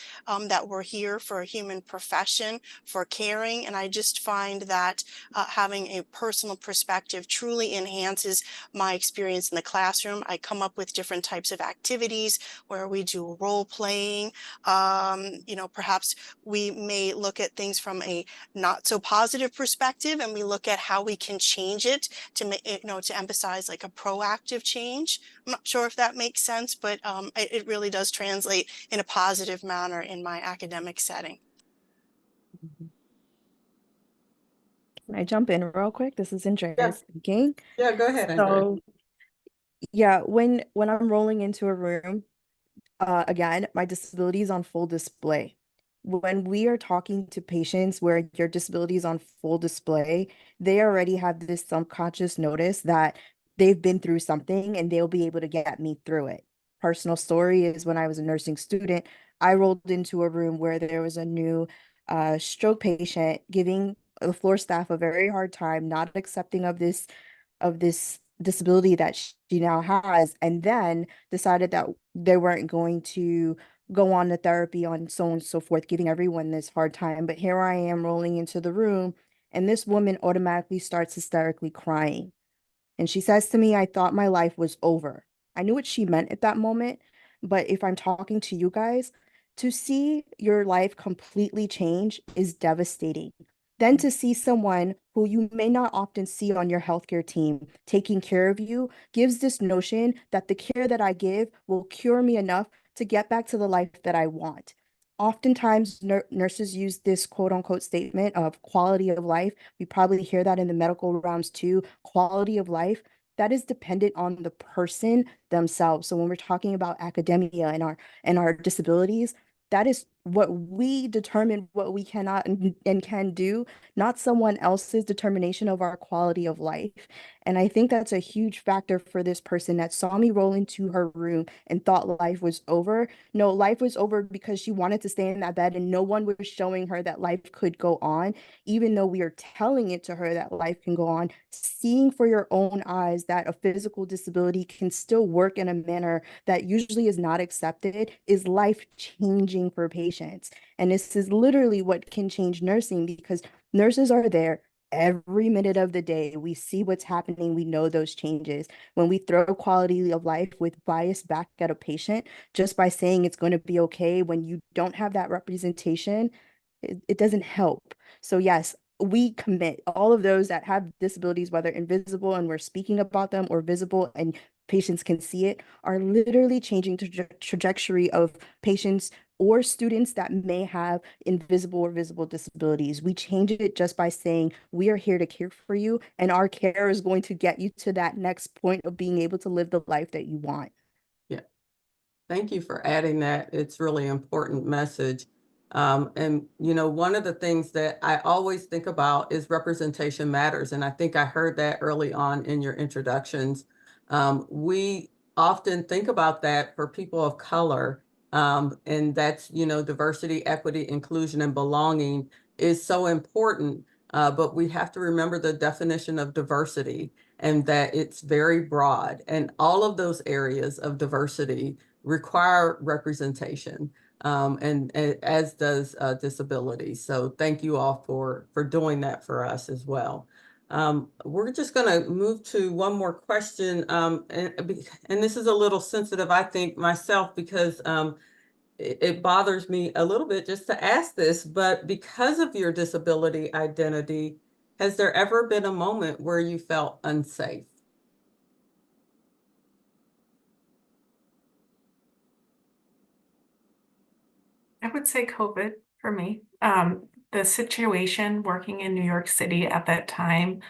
that we're here for a human profession, for caring. And I just find that having a personal perspective truly enhances my experience in the classroom. I come up with different types of activities where we do role playing. Perhaps we may look at things from a not so positive perspective, and we look at how we can change it to make to emphasize like a proactive change. I'm not sure if that makes sense, but it really does translate in a positive manner in my academic setting.
Can I jump in real quick? This is Andrea
Yeah.
speaking.
Yeah, go ahead, Andrea.
So yeah, when I'm rolling into a room, again, my disability is on full display. When we are talking to patients where your disability is on full display, they already have this subconscious notice that they've been through something and they'll be able to get me through it. Personal story is when I was a nursing student, I rolled into a room where there was a new stroke patient giving the floor staff a very hard time, not accepting of this disability that she now has, and then decided that they weren't going to go on to therapy on so on and so forth, giving everyone this hard time. But here I am rolling into the room, and this woman automatically starts hysterically crying. And she says to me, I thought my life was over. I knew what she meant at that moment. But if I'm talking to you guys, to see your life completely change is devastating. Then to see someone who you may not often see on your healthcare team taking care of you gives this notion that the care that I give will cure me enough to get back to the life that I want. Oftentimes, nurses use this quote unquote statement of quality of life. We probably hear that in the medical realms too. Quality of life, that is dependent on the person themselves. So when we're talking about academia and our disabilities, that is what we determine what we cannot and can do, not someone else's determination of our quality of life. And I think that's a huge factor for this person that saw me roll into her room and thought life was over. No, life was over because she wanted to stay in that bed and no one was showing her that life could go on, even though we are telling it to her that life can go on. Seeing for your own eyes that a physical disability can still work in a manner that usually is not accepted is life changing for patients. And this is literally what can change nursing, because nurses are there every minute of the day. We see what's happening. We know those changes. When we throw quality of life with bias back at a patient just by saying it's going to be okay, when you don't have that representation, it doesn't help. So yes, we commit all of those that have disabilities, whether invisible and we're speaking about them, or visible and patients can see it, are literally changing the trajectory of patients or students that may have invisible or visible disabilities. We change it just by saying, we are here to care for you, and our care is going to get you to that next point of being able to live the life that you want.
Yeah. Thank you for adding that. It's really important message. And one of the things that I always think about is representation matters. And I think I heard that early on in your introductions. We often think about that for people of color. And that's, diversity, equity, inclusion, and belonging is so important. But we have to remember the definition of diversity and that it's very broad. And all of those areas of diversity require representation, and as does disability. So thank you all for doing that for us as well. We're just going to move to one more question, and this is a little sensitive, I think, myself, because it bothers me a little bit just to ask this, but because of your disability identity, has there ever been a moment where you felt unsafe?
I would say COVID for me. The situation working in New York City at that time,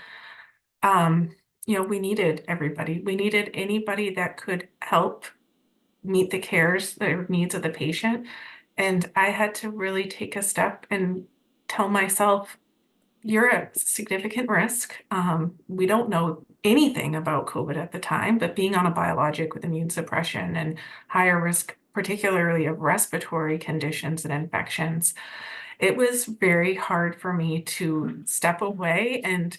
we needed everybody. We needed anybody that could help meet the needs of the patient. And I had to really take a step and tell myself, you're at significant risk. We don't know anything about COVID at the time, but being on a biologic with immune suppression and higher risk, particularly of respiratory conditions and infections, it was very hard for me to step away. And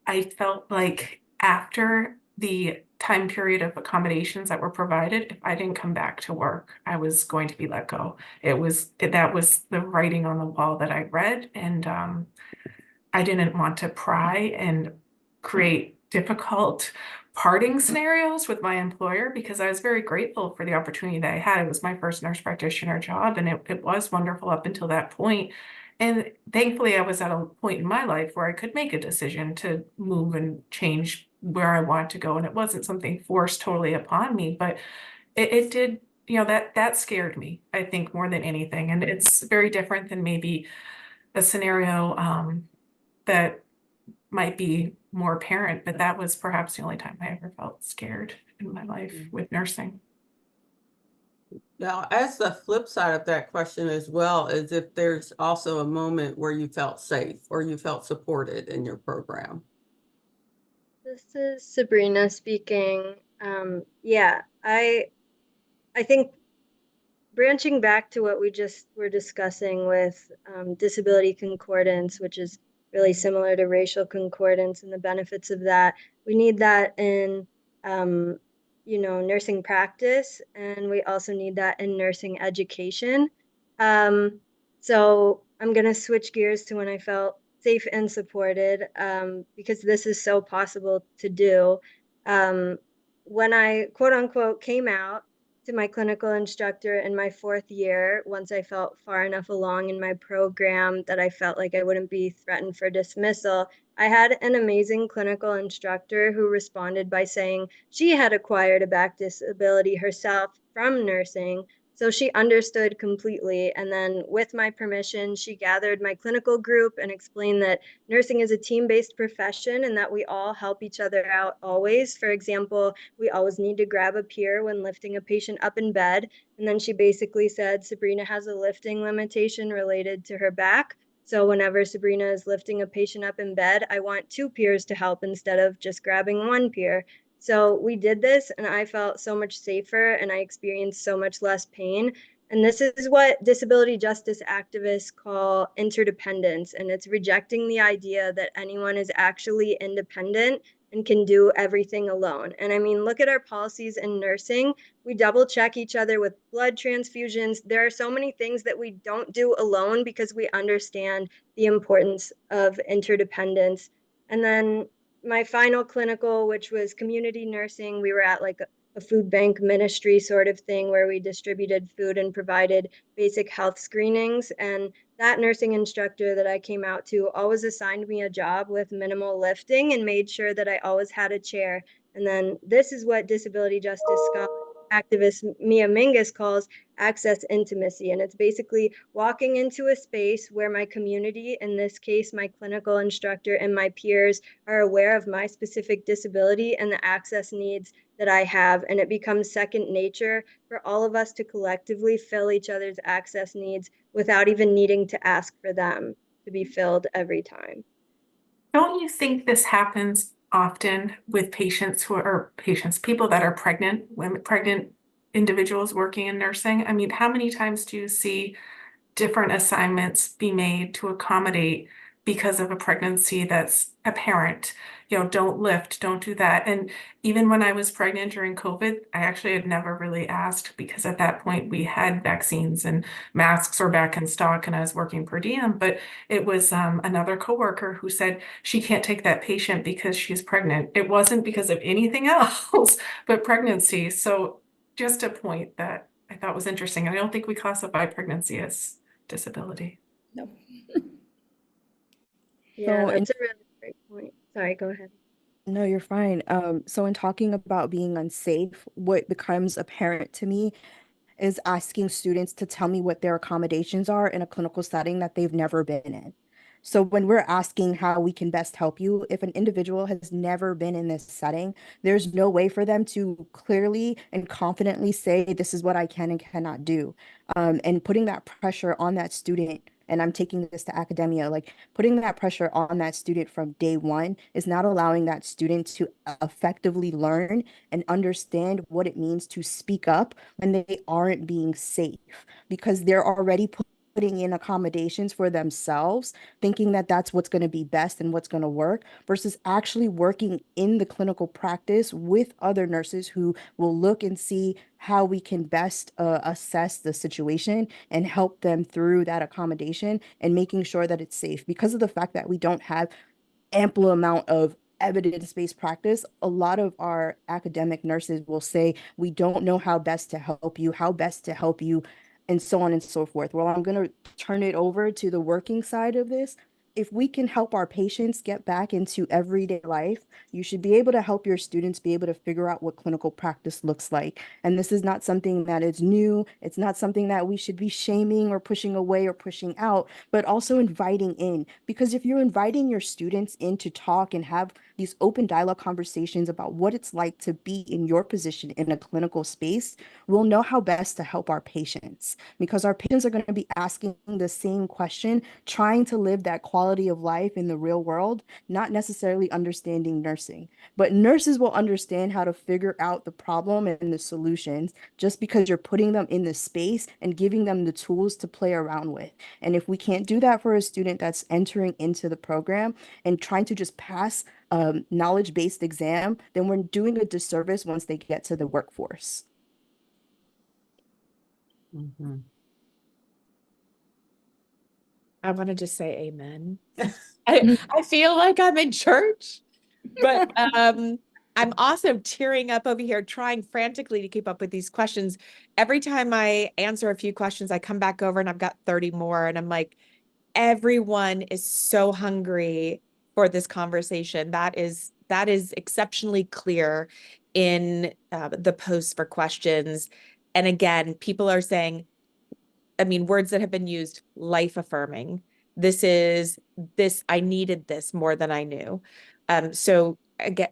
I felt like after the time period of accommodations that were provided, if I didn't come back to work, I was going to be let go. That was the writing on the wall that I read. And I didn't want to pry and create difficult parting scenarios with my employer, because I was very grateful for the opportunity that I had. It was my first nurse practitioner job, and it was wonderful up until that point. And thankfully, I was at a point in my life where I could make a decision to move and change where I wanted to go. And it wasn't something forced totally upon me, but it did, that scared me, I think, more than anything. And it's very different than maybe a scenario that might be more apparent, but that was perhaps the only time I ever felt scared in my life with nursing.
Now, as the flip side of that question as well, is if there's also a moment where you felt safe or you felt supported in your program.
This is Sabrina speaking. Yeah, I think branching back to what we just were discussing with disability concordance, which is really similar to racial concordance and the benefits of that, we need that in nursing practice, and we also need that in nursing education. So I'm gonna switch gears to when I felt safe and supported, because this is so possible to do. When I quote unquote came out to my clinical instructor in my 4th year, once I felt far enough along in my program that I felt like I wouldn't be threatened for dismissal, I had an amazing clinical instructor who responded by saying she had acquired a back disability herself from nursing, so she understood completely. And then with my permission, she gathered my clinical group and explained that nursing is a team-based profession and that we all help each other out always. For example, we always need to grab a peer when lifting a patient up in bed. And then she basically said, Sabrina has a lifting limitation related to her back. So whenever Sabrina is lifting a patient up in bed, I want 2 peers to help instead of just grabbing 1 peer. So we did this, and I felt so much safer, and I experienced so much less pain. And this is what disability justice activists call interdependence. And it's rejecting the idea that anyone is actually independent and can do everything alone. And I mean, look at our policies in nursing. We double check each other with blood transfusions. There are so many things that we don't do alone because we understand the importance of interdependence. And then my final clinical, which was community nursing, we were at like a food bank ministry sort of thing where we distributed food and provided basic health screenings. And that nursing instructor that I came out to always assigned me a job with minimal lifting and made sure that I always had a chair. And then this is what disability justice scholars activist Mia Mingus calls access intimacy. And it's basically walking into a space where my community, in this case, my clinical instructor and my peers, are aware of my specific disability and the access needs that I have. And it becomes second nature for all of us to collectively fill each other's access needs without even needing to ask for them to be filled every time.
Don't you think this happens often with patients people that are pregnant, pregnant individuals working in nursing? I mean, how many times do you see different assignments be made to accommodate because of a pregnancy that's apparent? Don't lift, don't do that. And even when I was pregnant during COVID, I actually had never really asked, because at that point we had vaccines and masks were back in stock and I was working per diem. But it was another coworker who said she can't take that patient because she's pregnant. It wasn't because of anything else but pregnancy. So just a point that I thought was interesting. I don't think we classify pregnancy as disability.
No.
Yeah,
So in
that's a really great point. Sorry, go ahead.
No, you're fine. So in talking about being unsafe, what becomes apparent to me is asking students to tell me what their accommodations are in a clinical setting that they've never been in. So when we're asking how we can best help you, if an individual has never been in this setting, there's no way for them to clearly and confidently say, this is what I can and cannot do. And putting that pressure on that student, and I'm taking this to academia, like putting that pressure on that student from day one is not allowing that student to effectively learn and understand what it means to speak up when they aren't being safe, because they're already putting in accommodations for themselves, thinking that that's what's going to be best and what's going to work, versus actually working in the clinical practice with other nurses who will look and see how we can best assess the situation and help them through that accommodation and making sure that it's safe. Because of the fact that we don't have ample amount of evidence-based practice, a lot of our academic nurses will say, we don't know how best to help you, and so on and so forth. Well, I'm going to turn it over to the working side of this. If we can help our patients get back into everyday life, you should be able to help your students be able to figure out what clinical practice looks like. And this is not something that is new. It's not something that we should be shaming or pushing away or pushing out, but also inviting in. Because if you're inviting your students in to talk and have these open dialogue conversations about what it's like to be in your position in a clinical space, we'll know how best to help our patients, because our patients are going to be asking the same question, trying to live that quality of life in the real world, not necessarily understanding nursing. But nurses will understand how to figure out the problem and the solutions just because you're putting them in the space and giving them the tools to play around with. And if we can't do that for a student that's entering into the program and trying to just pass a knowledge-based exam, then we're doing a disservice once they get to the workforce.
Mhm.
I want to just say amen. I feel like I'm in church, but I'm also tearing up over here, trying frantically to keep up with these questions. Every time I answer a few questions, I come back over and I've got 30 more. And I'm like, everyone is so hungry for this conversation. That is exceptionally clear in the posts for questions. And again, people are saying, I mean, words that have been used, life affirming. I needed this more than I knew. So again,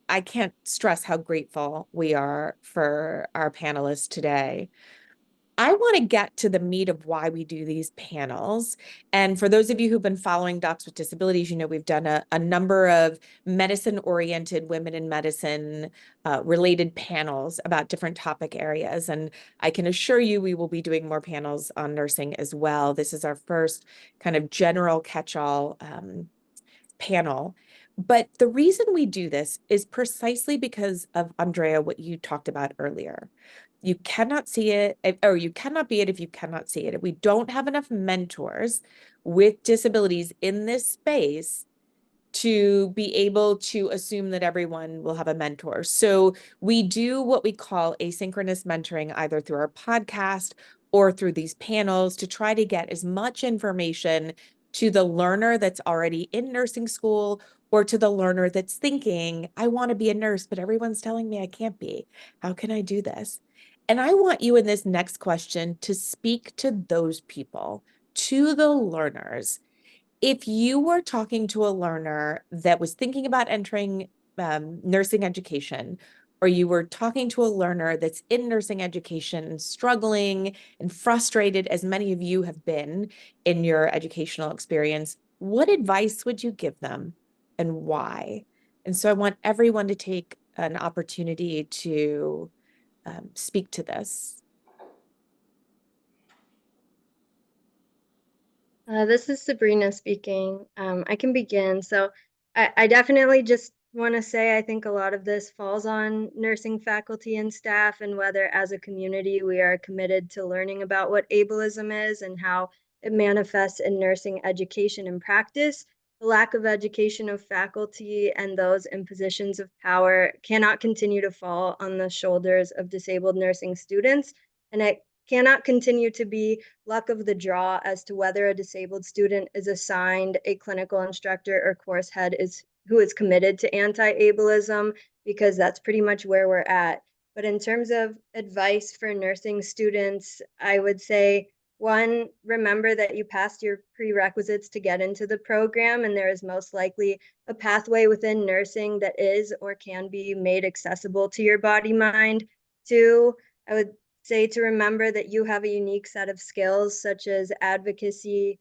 I can't stress how grateful we are for our panelists today. I want to get to the meat of why we do these panels. And for those of you who've been following Docs with Disabilities, we've done a number of medicine-oriented women in medicine related panels about different topic areas. And I can assure you we will be doing more panels on nursing as well. This is our first kind of general catch-all panel. But the reason we do this is precisely because of, Andrea, what you talked about earlier. You cannot see it, or you cannot be it if you cannot see it. If we don't have enough mentors with disabilities in this space to be able to assume that everyone will have a mentor. So we do what we call asynchronous mentoring, either through our podcast or through these panels, to try to get as much information to the learner that's already in nursing school or to the learner that's thinking, I want to be a nurse, but everyone's telling me I can't be. How can I do this? And I want you in this next question to speak to those people, to the learners. If you were talking to a learner that was thinking about entering nursing education, or you were talking to a learner that's in nursing education, struggling and frustrated, as many of you have been in your educational experience, what advice would you give them and why? And so I want everyone to take an opportunity to speak to this.
This is Sabrina speaking. I can begin. So I definitely just want to say I think a lot of this falls on nursing faculty and staff, and whether as a community we are committed to learning about what ableism is and how it manifests in nursing education and practice. The lack of education of faculty and those in positions of power cannot continue to fall on the shoulders of disabled nursing students, and it cannot continue to be luck of the draw as to whether a disabled student is assigned a clinical instructor or course head who is committed to anti-ableism, because that's pretty much where we're at. But in terms of advice for nursing students, I would say, one, remember that you passed your prerequisites to get into the program, and there is most likely a pathway within nursing that is or can be made accessible to your body mind. Two, I would say to remember that you have a unique set of skills such as advocacy,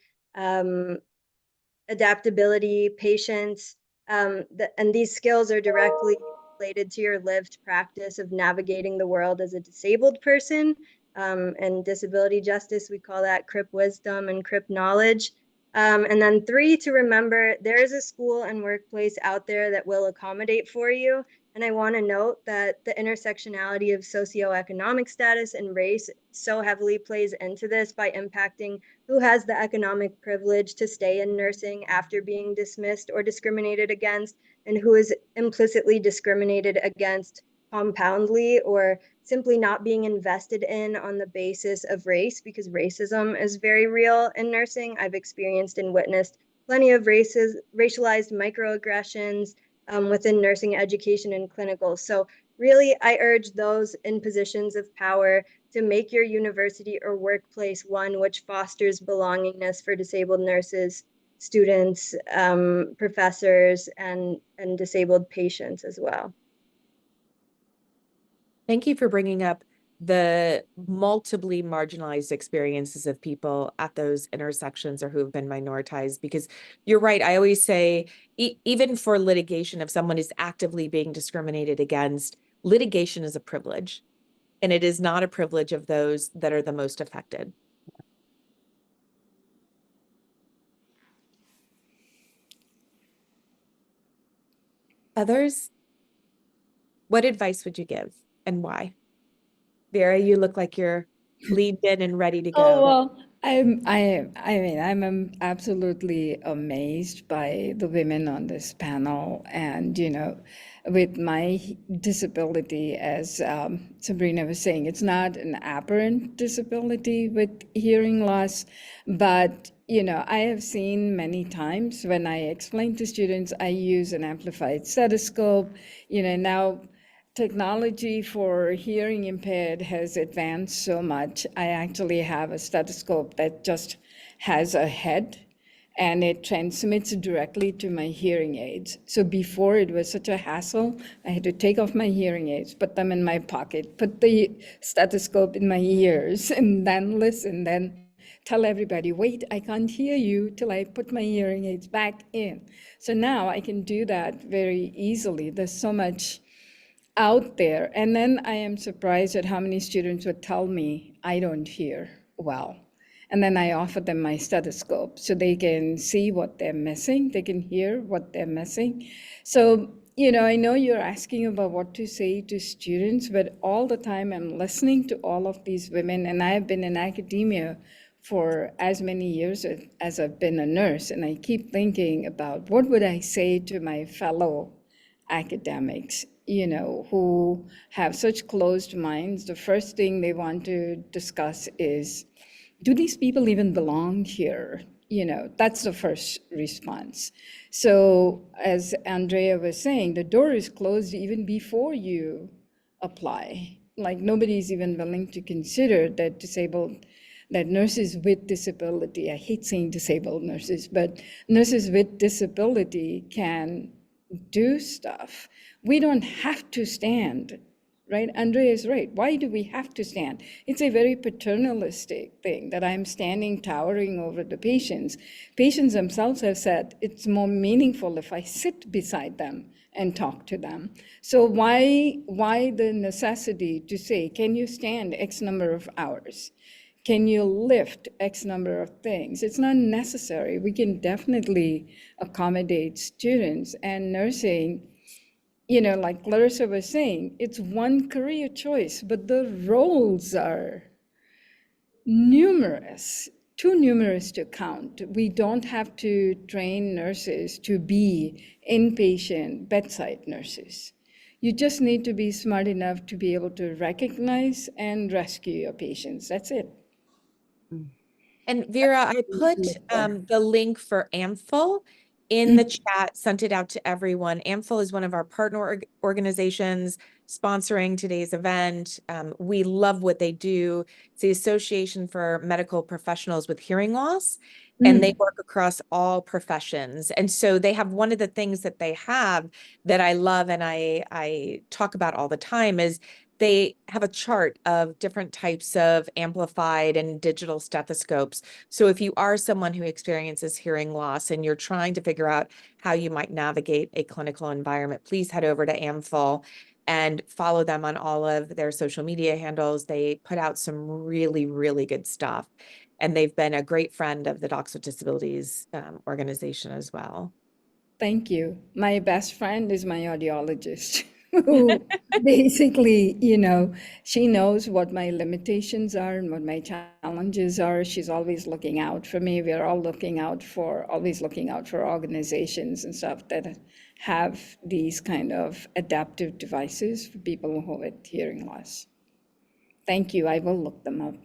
adaptability, patience, and these skills are directly related to your lived practice of navigating the world as a disabled person. And disability justice, we call that CRIP wisdom and CRIP knowledge. And then three, to remember there is a school and workplace out there that will accommodate for you. And I want to note that the intersectionality of socioeconomic status and race so heavily plays into this by impacting who has the economic privilege to stay in nursing after being dismissed or discriminated against, and who is implicitly discriminated against compoundly or simply not being invested in on the basis of race, because racism is very real in nursing. I've experienced and witnessed plenty of racialized microaggressions within nursing education and clinical. So really, I urge those in positions of power to make your university or workplace one which fosters belongingness for disabled nurses, students, professors, and disabled patients as well.
Thank you for bringing up the multiply marginalized experiences of people at those intersections or who have been minoritized, because you're right. I always say, even for litigation, if someone is actively being discriminated against, litigation is a privilege, and it is not a privilege of those that are the most affected. Others, what advice would you give and why? Vera, you look like you're leaned in and ready to go.
Oh, well, I'm absolutely amazed by the women on this panel. And, with my disability, as Sabrina was saying, it's not an aberrant disability with hearing loss, but, I have seen many times when I explain to students, I use an amplified stethoscope, now technology for hearing impaired has advanced so much. I actually have a stethoscope that just has a head and it transmits directly to my hearing aids. So before it was such a hassle, I had to take off my hearing aids, put them in my pocket, put the stethoscope in my ears, and then listen, then tell everybody, wait, I can't hear you till I put my hearing aids back in. So now I can do that very easily. There's so much out there. And then I am surprised at how many students would tell me, I don't hear well. And then I offer them my stethoscope so they can see what they're missing. They can hear what they're missing. So, I know you're asking about what to say to students, but all the time I'm listening to all of these women, and I've been in academia for as many years as I've been a nurse. And I keep thinking about what would I say to my fellow academics, who have such closed minds. The first thing they want to discuss is, do these people even belong here? That's the first response. So as Andrea was saying, the door is closed even before you apply. Like nobody's even willing to consider that nurses with disability, I hate saying disabled nurses, but nurses with disability can do stuff. We don't have to stand, right? Andrea is right. Why do we have to stand? It's a very paternalistic thing that I'm standing towering over the patients. Patients themselves have said it's more meaningful if I sit beside them and talk to them. So why the necessity to say, can you stand X number of hours? Can you lift X number of things? It's not necessary. We can definitely accommodate students, and nursing, like Clarissa was saying, it's one career choice, but the roles are numerous, too numerous to count. We don't have to train nurses to be inpatient bedside nurses. You just need to be smart enough to be able to recognize and rescue your patients. That's it.
And Vera, I put the link for AMFL in the chat, sent it out to everyone. AMFL is one of our partner organizations sponsoring today's event. We love what they do. It's the Association for Medical Professionals with Hearing Loss, and they work across all professions. And so they have one of the things that they have that I love and I talk about all the time is they have a chart of different types of amplified and digital stethoscopes. So if you are someone who experiences hearing loss and you're trying to figure out how you might navigate a clinical environment, please head over to AMFL and follow them on all of their social media handles. They put out some really, really good stuff. And they've been a great friend of the Docs with Disabilities organization as well.
Thank you. My best friend is my audiologist, who basically, she knows what my limitations are and what my challenges are. She's always looking out for me. We're all always looking out for organizations and stuff that have these kind of adaptive devices for people who with hearing loss. Thank you. I will look them up.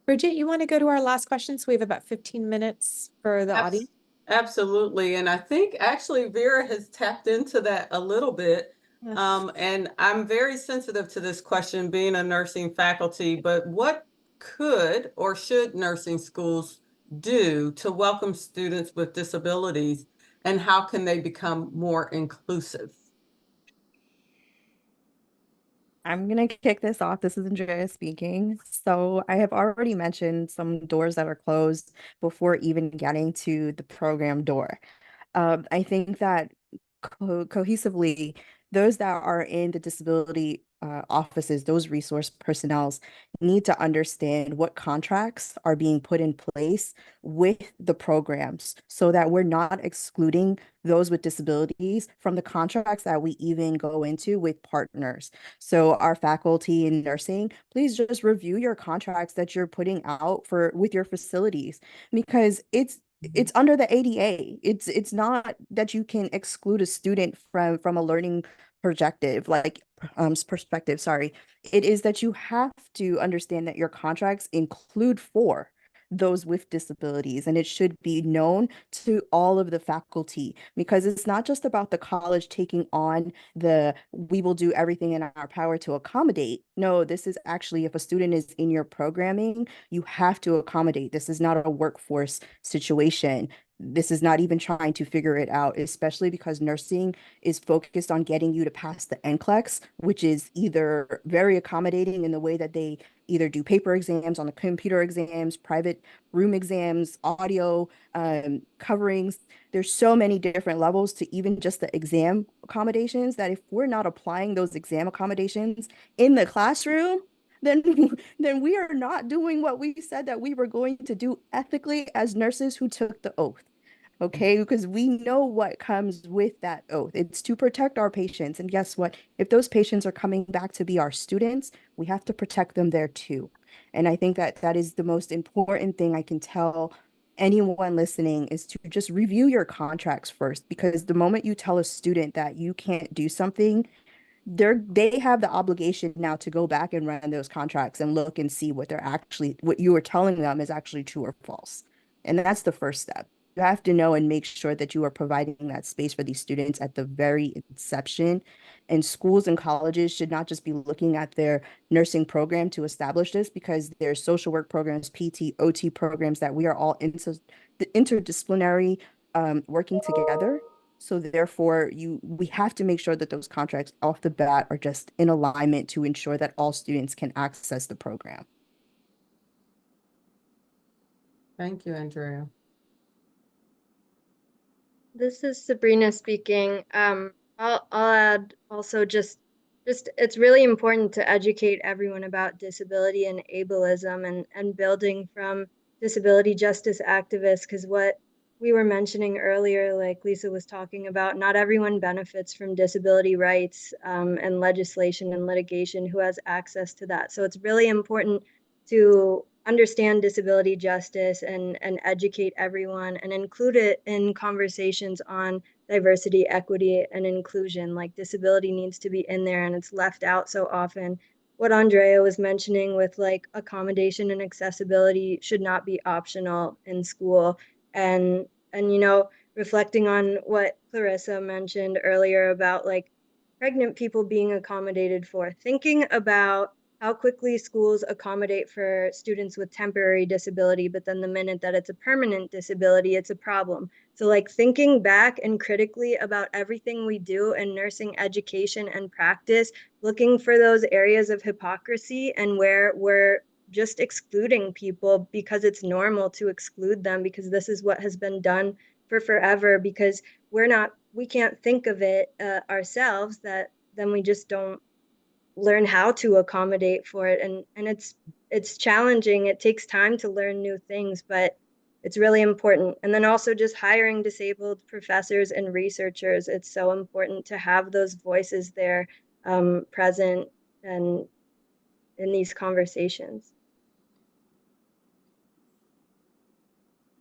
Bridget, you want to go to our last question? So we have about 15 minutes for the audience.
Absolutely. And I think actually Vera has tapped into that a little bit.
Yes.
And I'm very sensitive to this question, being a nursing faculty, but what could or should nursing schools do to welcome students with disabilities, and how can they become more inclusive?
I'm going to kick this off. This is Andrea speaking. So I have already mentioned some doors that are closed before even getting to the program door. I think that cohesively, those that are in the disability offices, those resource personnels need to understand what contracts are being put in place with the programs so that we're not excluding those with disabilities from the contracts that we even go into with partners. So our faculty in nursing, please just review your contracts that you're putting out with your facilities, because it's under the ADA. It's not that you can exclude a student from a learning perspective, sorry. It is that you have to understand that your contracts include for those with disabilities, and it should be known to all of the faculty, because it's not just about the college taking on we will do everything in our power to accommodate. No, this is actually, if a student is in your programming, you have to accommodate. This is not a workforce situation. This is not even trying to figure it out, especially because nursing is focused on getting you to pass the NCLEX, which is either very accommodating in the way that they either do paper exams on the computer exams, private room exams, audio coverings. There's so many different levels to even just the exam accommodations that if we're not applying those exam accommodations in the classroom, then we are not doing what we said that we were going to do ethically as nurses who took the oath. Okay, because we know what comes with that oath. It's to protect our patients. And guess what? If those patients are coming back to be our students, we have to protect them there too. And I think that that is the most important thing I can tell anyone listening, is to just review your contracts first, because the moment you tell a student that you can't do something, they have the obligation now to go back and run those contracts and look and see what you were telling them is actually true or false. And that's the first step. You have to know and make sure that you are providing that space for these students at the very inception. And schools and colleges should not just be looking at their nursing program to establish this, because there's social work programs, PT, OT programs that we are all interdisciplinary, working together. So therefore, we have to make sure that those contracts off the bat are just in alignment to ensure that all students can access the program.
Thank you, Andrea.
This is Sabrina speaking. I'll add also just it's really important to educate everyone about disability and ableism and building from disability justice activists, because what we were mentioning earlier, like Lisa was talking about, not everyone benefits from disability rights and legislation and litigation who has access to that. So it's really important to understand disability justice and educate everyone and include it in conversations on diversity, equity, and inclusion. Like, disability needs to be in there and it's left out so often. What Andrea was mentioning with like accommodation and accessibility should not be optional in school. And you know, reflecting on what Clarissa mentioned earlier about like pregnant people being accommodated for, thinking about how quickly schools accommodate for students with temporary disability, but then the minute that it's a permanent disability, it's a problem. So like thinking back and critically about everything we do in nursing education and practice, looking for those areas of hypocrisy and where we're just excluding people because it's normal to exclude them, because this is what has been done for forever, because we can't think of it ourselves, that then we just don't learn how to accommodate for it. And it's challenging. It takes time to learn new things, but it's really important. And then also just hiring disabled professors and researchers. It's so important to have those voices there present and in these conversations.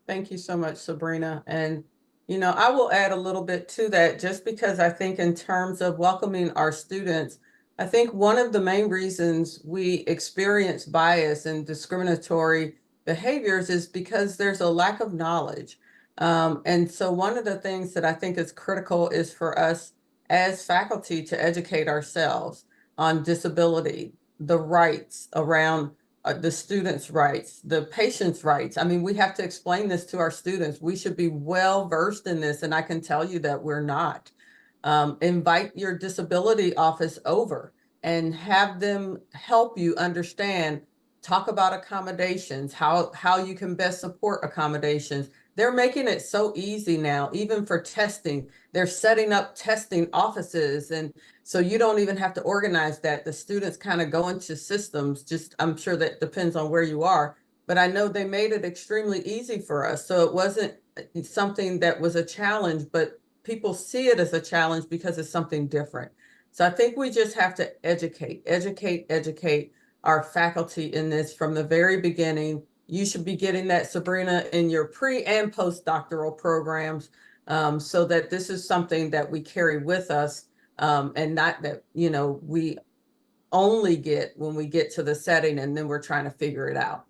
Thank you so much, Sabrina. And, you know, I will add a little bit to that, just because I think in terms of welcoming our students, I think one of the main reasons we experience bias and discriminatory behaviors is because there's a lack of knowledge. And so one of the things that I think is critical is for us as faculty to educate ourselves on disability, the rights around the students' rights, the patient's rights. I mean, we have to explain this to our students. We should be well versed in this, and I can tell you that we're not. Invite your disability office over and have them help you understand, talk about accommodations, how you can best support accommodations. They're making it so easy now, even for testing. They're setting up testing offices, and so you don't even have to organize that. The students kind of go into systems. Just, I'm sure that depends on where you are, but I know they made it extremely easy for us. So it wasn't something that was a challenge, but people see it as a challenge because it's something different. So I think we just have to educate our faculty in this from the very beginning. You should be getting that, Sabrina, in your pre and postdoctoral programs, so that this is something that we carry with us, and not that, you know, we only get when we get to the setting and then we're trying to figure it out.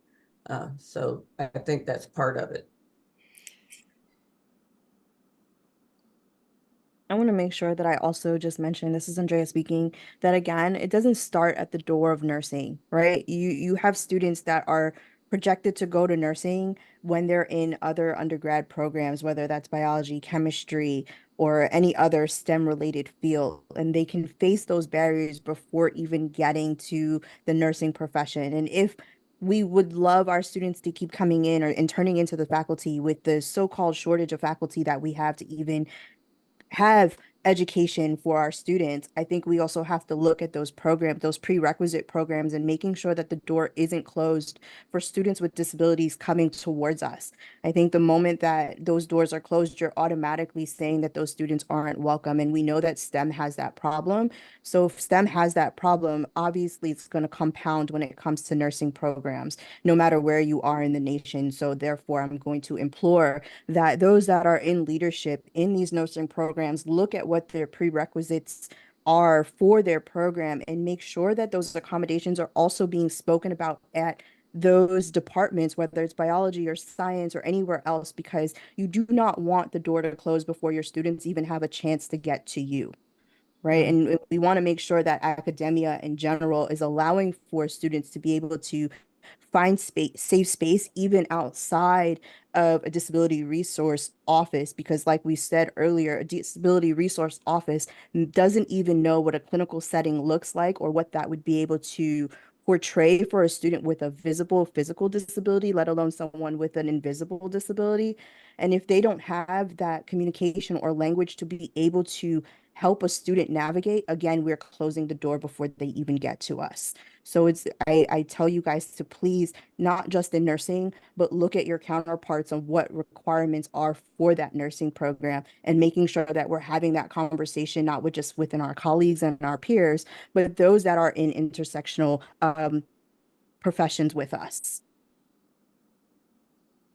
So I think that's part of it.
I want to make sure that I also just mention, this is Andrea speaking, that again, it doesn't start at the door of nursing, right? You have students that are projected to go to nursing when they're in other undergrad programs, whether that's biology, chemistry, or any other STEM related field, and they can face those barriers before even getting to the nursing profession. And if we would love our students to keep coming in and turning into the faculty, with the so-called shortage of faculty that we have to even have education for our students, I think we also have to look at those programs, those prerequisite programs, and making sure that the door isn't closed for students with disabilities coming towards us. I think the moment that those doors are closed, you're automatically saying that those students aren't welcome. And we know that STEM has that problem. So if STEM has that problem, obviously it's going to compound when it comes to nursing programs, no matter where you are in the nation. So therefore, I'm going to implore that those that are in leadership in these nursing programs look at what their prerequisites are for their program and make sure that those accommodations are also being spoken about at those departments, whether it's biology or science or anywhere else, because you do not want the door to close before your students even have a chance to get to you. Right.
Right.
And we want to make sure that academia in general is allowing for students to be able to find safe space, even outside of a disability resource office, because like we said earlier, a disability resource office doesn't even know what a clinical setting looks like or what that would be able to portray for a student with a visible physical disability, let alone someone with an invisible disability. And if they don't have that communication or language to be able to help a student navigate, again, we're closing the door before they even get to us. So I tell you guys to please, not just in nursing, but look at your counterparts on what requirements are for that nursing program, and making sure that we're having that conversation, not with just within our colleagues and our peers, but those that are in intersectional professions with us.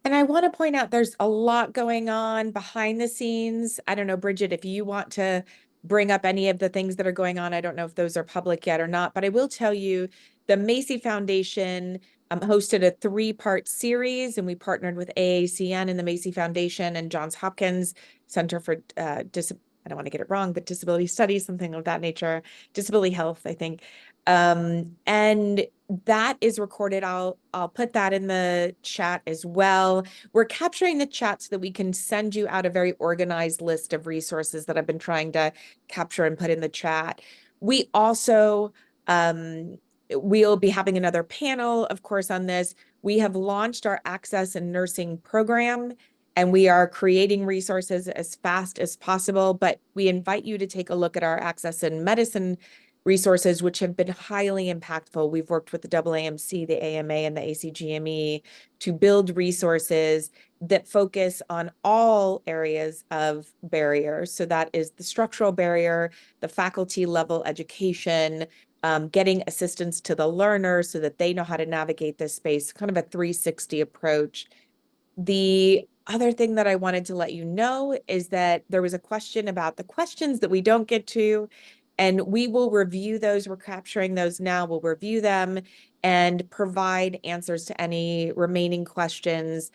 And I want to point out there's a lot going on behind the scenes. I don't know, Bridget, if you want to bring up any of the things that are going on. I don't know if those are public yet or not, but I will tell you the Macy Foundation hosted a 3-part series, and we partnered with AACN and the Macy Foundation and Johns Hopkins Center for I don't want to get it wrong, but disability studies, something of that nature, disability health, I think. And that is recorded. I'll put that in the chat as well. We're capturing the chat so that we can send you out a very organized list of resources that I've been trying to capture and put in the chat. We also we'll be having another panel, of course, on this. We have launched our Access in Nursing program, and we are creating resources as fast as possible, but we invite you to take a look at our Access in Medicine resources, which have been highly impactful. We've worked with the AAMC, the AMA, and the ACGME to build resources that focus on all areas of barriers. So that is the structural barrier, the faculty level education, getting assistance to the learners so that they know how to navigate this space, kind of a 360 approach. The other thing that I wanted to let you know is that there was a question about the questions that we don't get to, and we will review those. We're capturing those now. We'll review them and provide answers to any remaining questions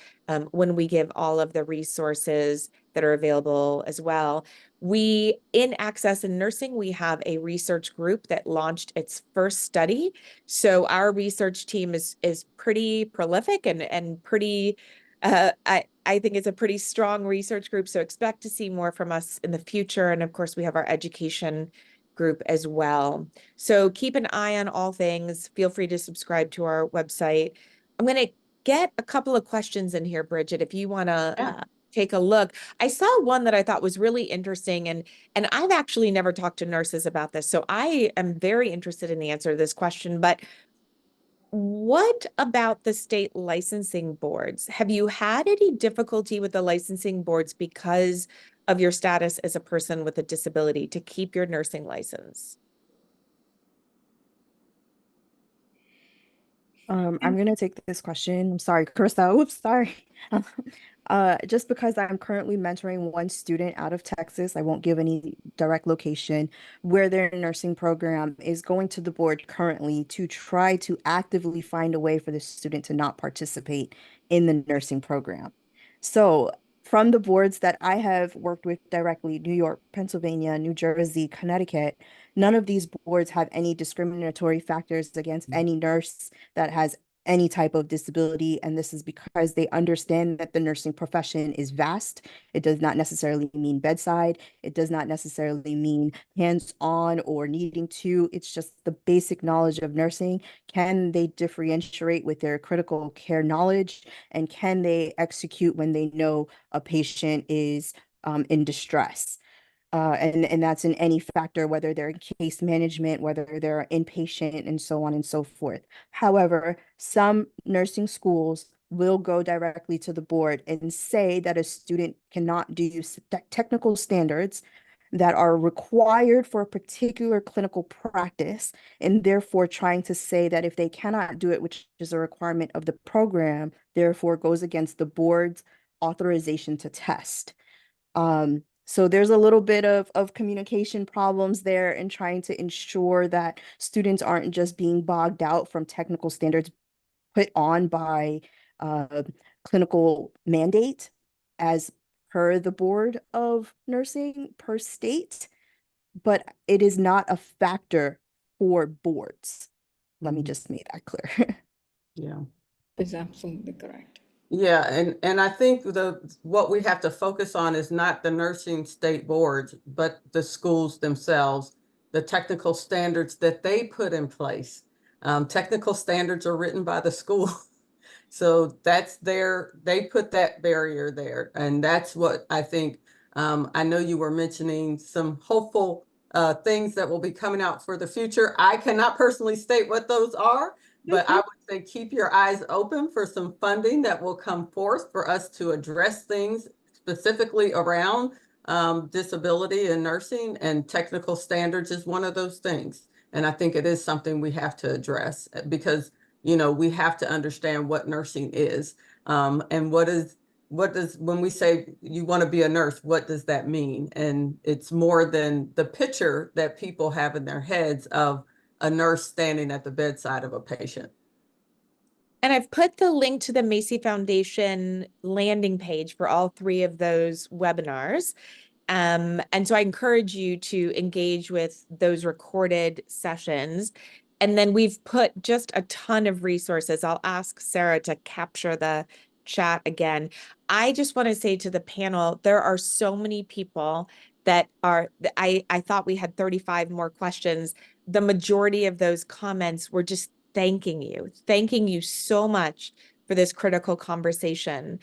when we give all of the resources that are available as well. We, in Access in Nursing, we have a research group that launched its first study. So our research team is pretty prolific and pretty I think it's a pretty strong research group, so expect to see more from us in the future. And of course, we have our education group as well. So keep an eye on all things. Feel free to subscribe to our website. I'm going to get a couple of questions in here, Bridget, if you want to take a look. I saw one that I thought was really interesting, and I've actually never talked to nurses about this, so I am very interested in the answer to this question. But what about the state licensing boards? Have you had any difficulty with the licensing boards because of your status as a person with a disability to keep your nursing license?
I'm going to take this question. I'm sorry, Carissa. Oops, sorry. Just because I'm currently mentoring one student out of Texas, I won't give any direct location, where their nursing program is going to the board currently to try to actively find a way for the student to not participate in the nursing program. So from the boards that I have worked with directly, New York, Pennsylvania, New Jersey, Connecticut, none of these boards have any discriminatory factors against any nurse that has any type of disability. And this is because they understand that the nursing profession is vast. It does not necessarily mean bedside. It does not necessarily mean hands-on or needing to. It's just the basic knowledge of nursing. Can they differentiate with their critical care knowledge? And can they execute when they know a patient is in distress? And that's in any factor, whether they're in case management, whether they're inpatient, and so on and so forth. However, some nursing schools will go directly to the board and say that a student cannot do technical standards that are required for a particular clinical practice, and therefore trying to say that if they cannot do it, which is a requirement of the program, therefore goes against the board's authorization to test. So there's a little bit of communication problems there in trying to ensure that students aren't just being bogged out from technical standards put on by clinical mandate as per the Board of Nursing per state, but it is not a factor for boards. Let me just make that clear.
Yeah.
Is absolutely correct.
Yeah, and I think what we have to focus on is not the nursing state boards, but the schools themselves, the technical standards that they put in place. Technical standards are written by the school. So they put that barrier there. And that's what I think, I know you were mentioning some hopeful things that will be coming out for the future. I cannot personally state what those are, but I would say keep your eyes open for some funding that will come forth for us to address things specifically around disability and nursing, and technical standards is one of those things. And I think it is something we have to address because we have to understand what nursing is, and what does, when we say you want to be a nurse, what does that mean? And it's more than the picture that people have in their heads of a nurse standing at the bedside of a patient.
And I've put the link to the Macy Foundation landing page for all 3 of those webinars. And so I encourage you to engage with those recorded sessions. And then we've put just a ton of resources. I'll ask Sarah to capture the chat again. I just want to say to the panel, there are so many people that are, I thought we had 35 more questions. The majority of those comments were just thanking you so much for this critical conversation.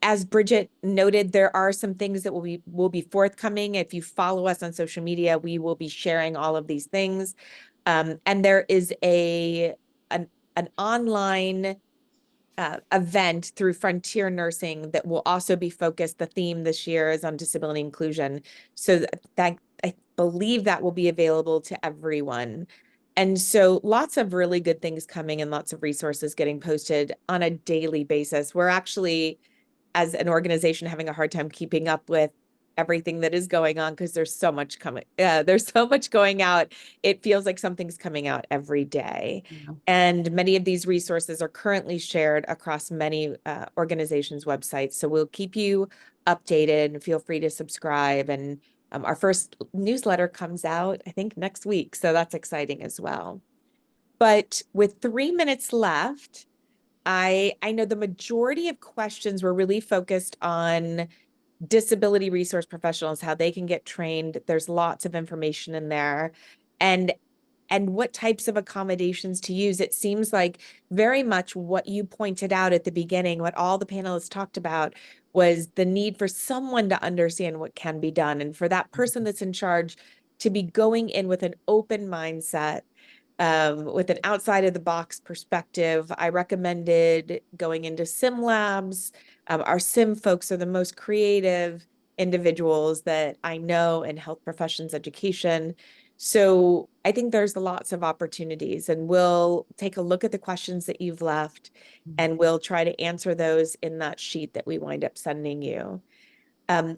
As Bridget noted, there are some things that will be forthcoming. If you follow us on social media, we will be sharing all of these things. And there is an online event through Frontier Nursing that will also be focused. The theme this year is on disability inclusion. So that I believe that will be available to everyone. And so lots of really good things coming and lots of resources getting posted on a daily basis. We're actually, as an organization, having a hard time keeping up with everything that is going on because there's so much coming. There's so much going out. It feels like something's coming out every day.
Yeah.
And many of these resources are currently shared across many organizations' websites. So we'll keep you updated, and feel free to subscribe. And our first newsletter comes out, I think, next week. So that's exciting as well. But with 3 minutes left, I know the majority of questions were really focused on disability resource professionals, how they can get trained. There's lots of information in there. And what types of accommodations to use. It seems like very much what you pointed out at the beginning, what all the panelists talked about, was the need for someone to understand what can be done. And for that person that's in charge to be going in with an open mindset, with an outside of the box perspective. I recommended going into sim labs. Our sim folks are the most creative individuals that I know in health professions education. So I think there's lots of opportunities, and we'll take a look at the questions that you've left, and we'll try to answer those in that sheet that we wind up sending you.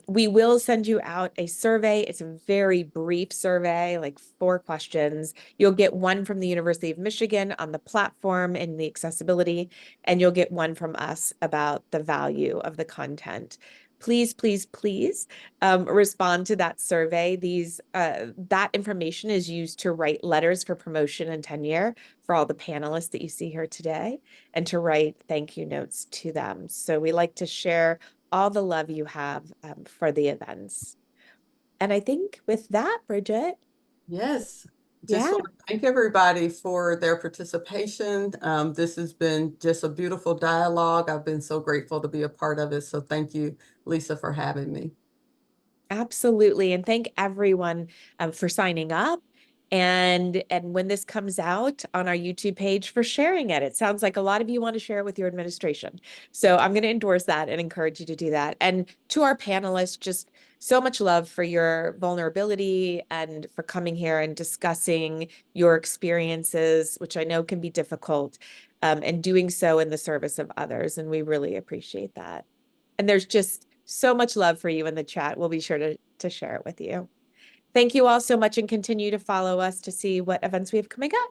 We will send you out a survey. It's a very brief survey, like 4 questions. You'll get one from the University of Michigan on the platform and the accessibility, and you'll get one from us about the value of the content. Please, please, please respond to that survey. That information is used to write letters for promotion and tenure for all the panelists that you see here today, and to write thank you notes to them. So we like to share all the love you have for the events. And I think with that, Bridget.
Yes. Just want to thank everybody for their participation. This has been just a beautiful dialogue. I've been so grateful to be a part of it. So thank you, Lisa, for having me.
Absolutely. And thank everyone for signing up. And when this comes out on our YouTube page, for sharing it. It sounds like a lot of you want to share it with your administration. So I'm going to endorse that and encourage you to do that. And to our panelists, just so much love for your vulnerability and for coming here and discussing your experiences, which I know can be difficult, and doing so in the service of others. And we really appreciate that. And there's just so much love for you in the chat. We'll be sure to share it with you. Thank you all so much, and continue to follow us to see what events we have coming up.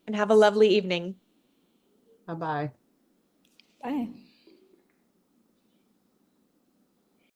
And have a lovely evening.
Bye-bye.
Bye.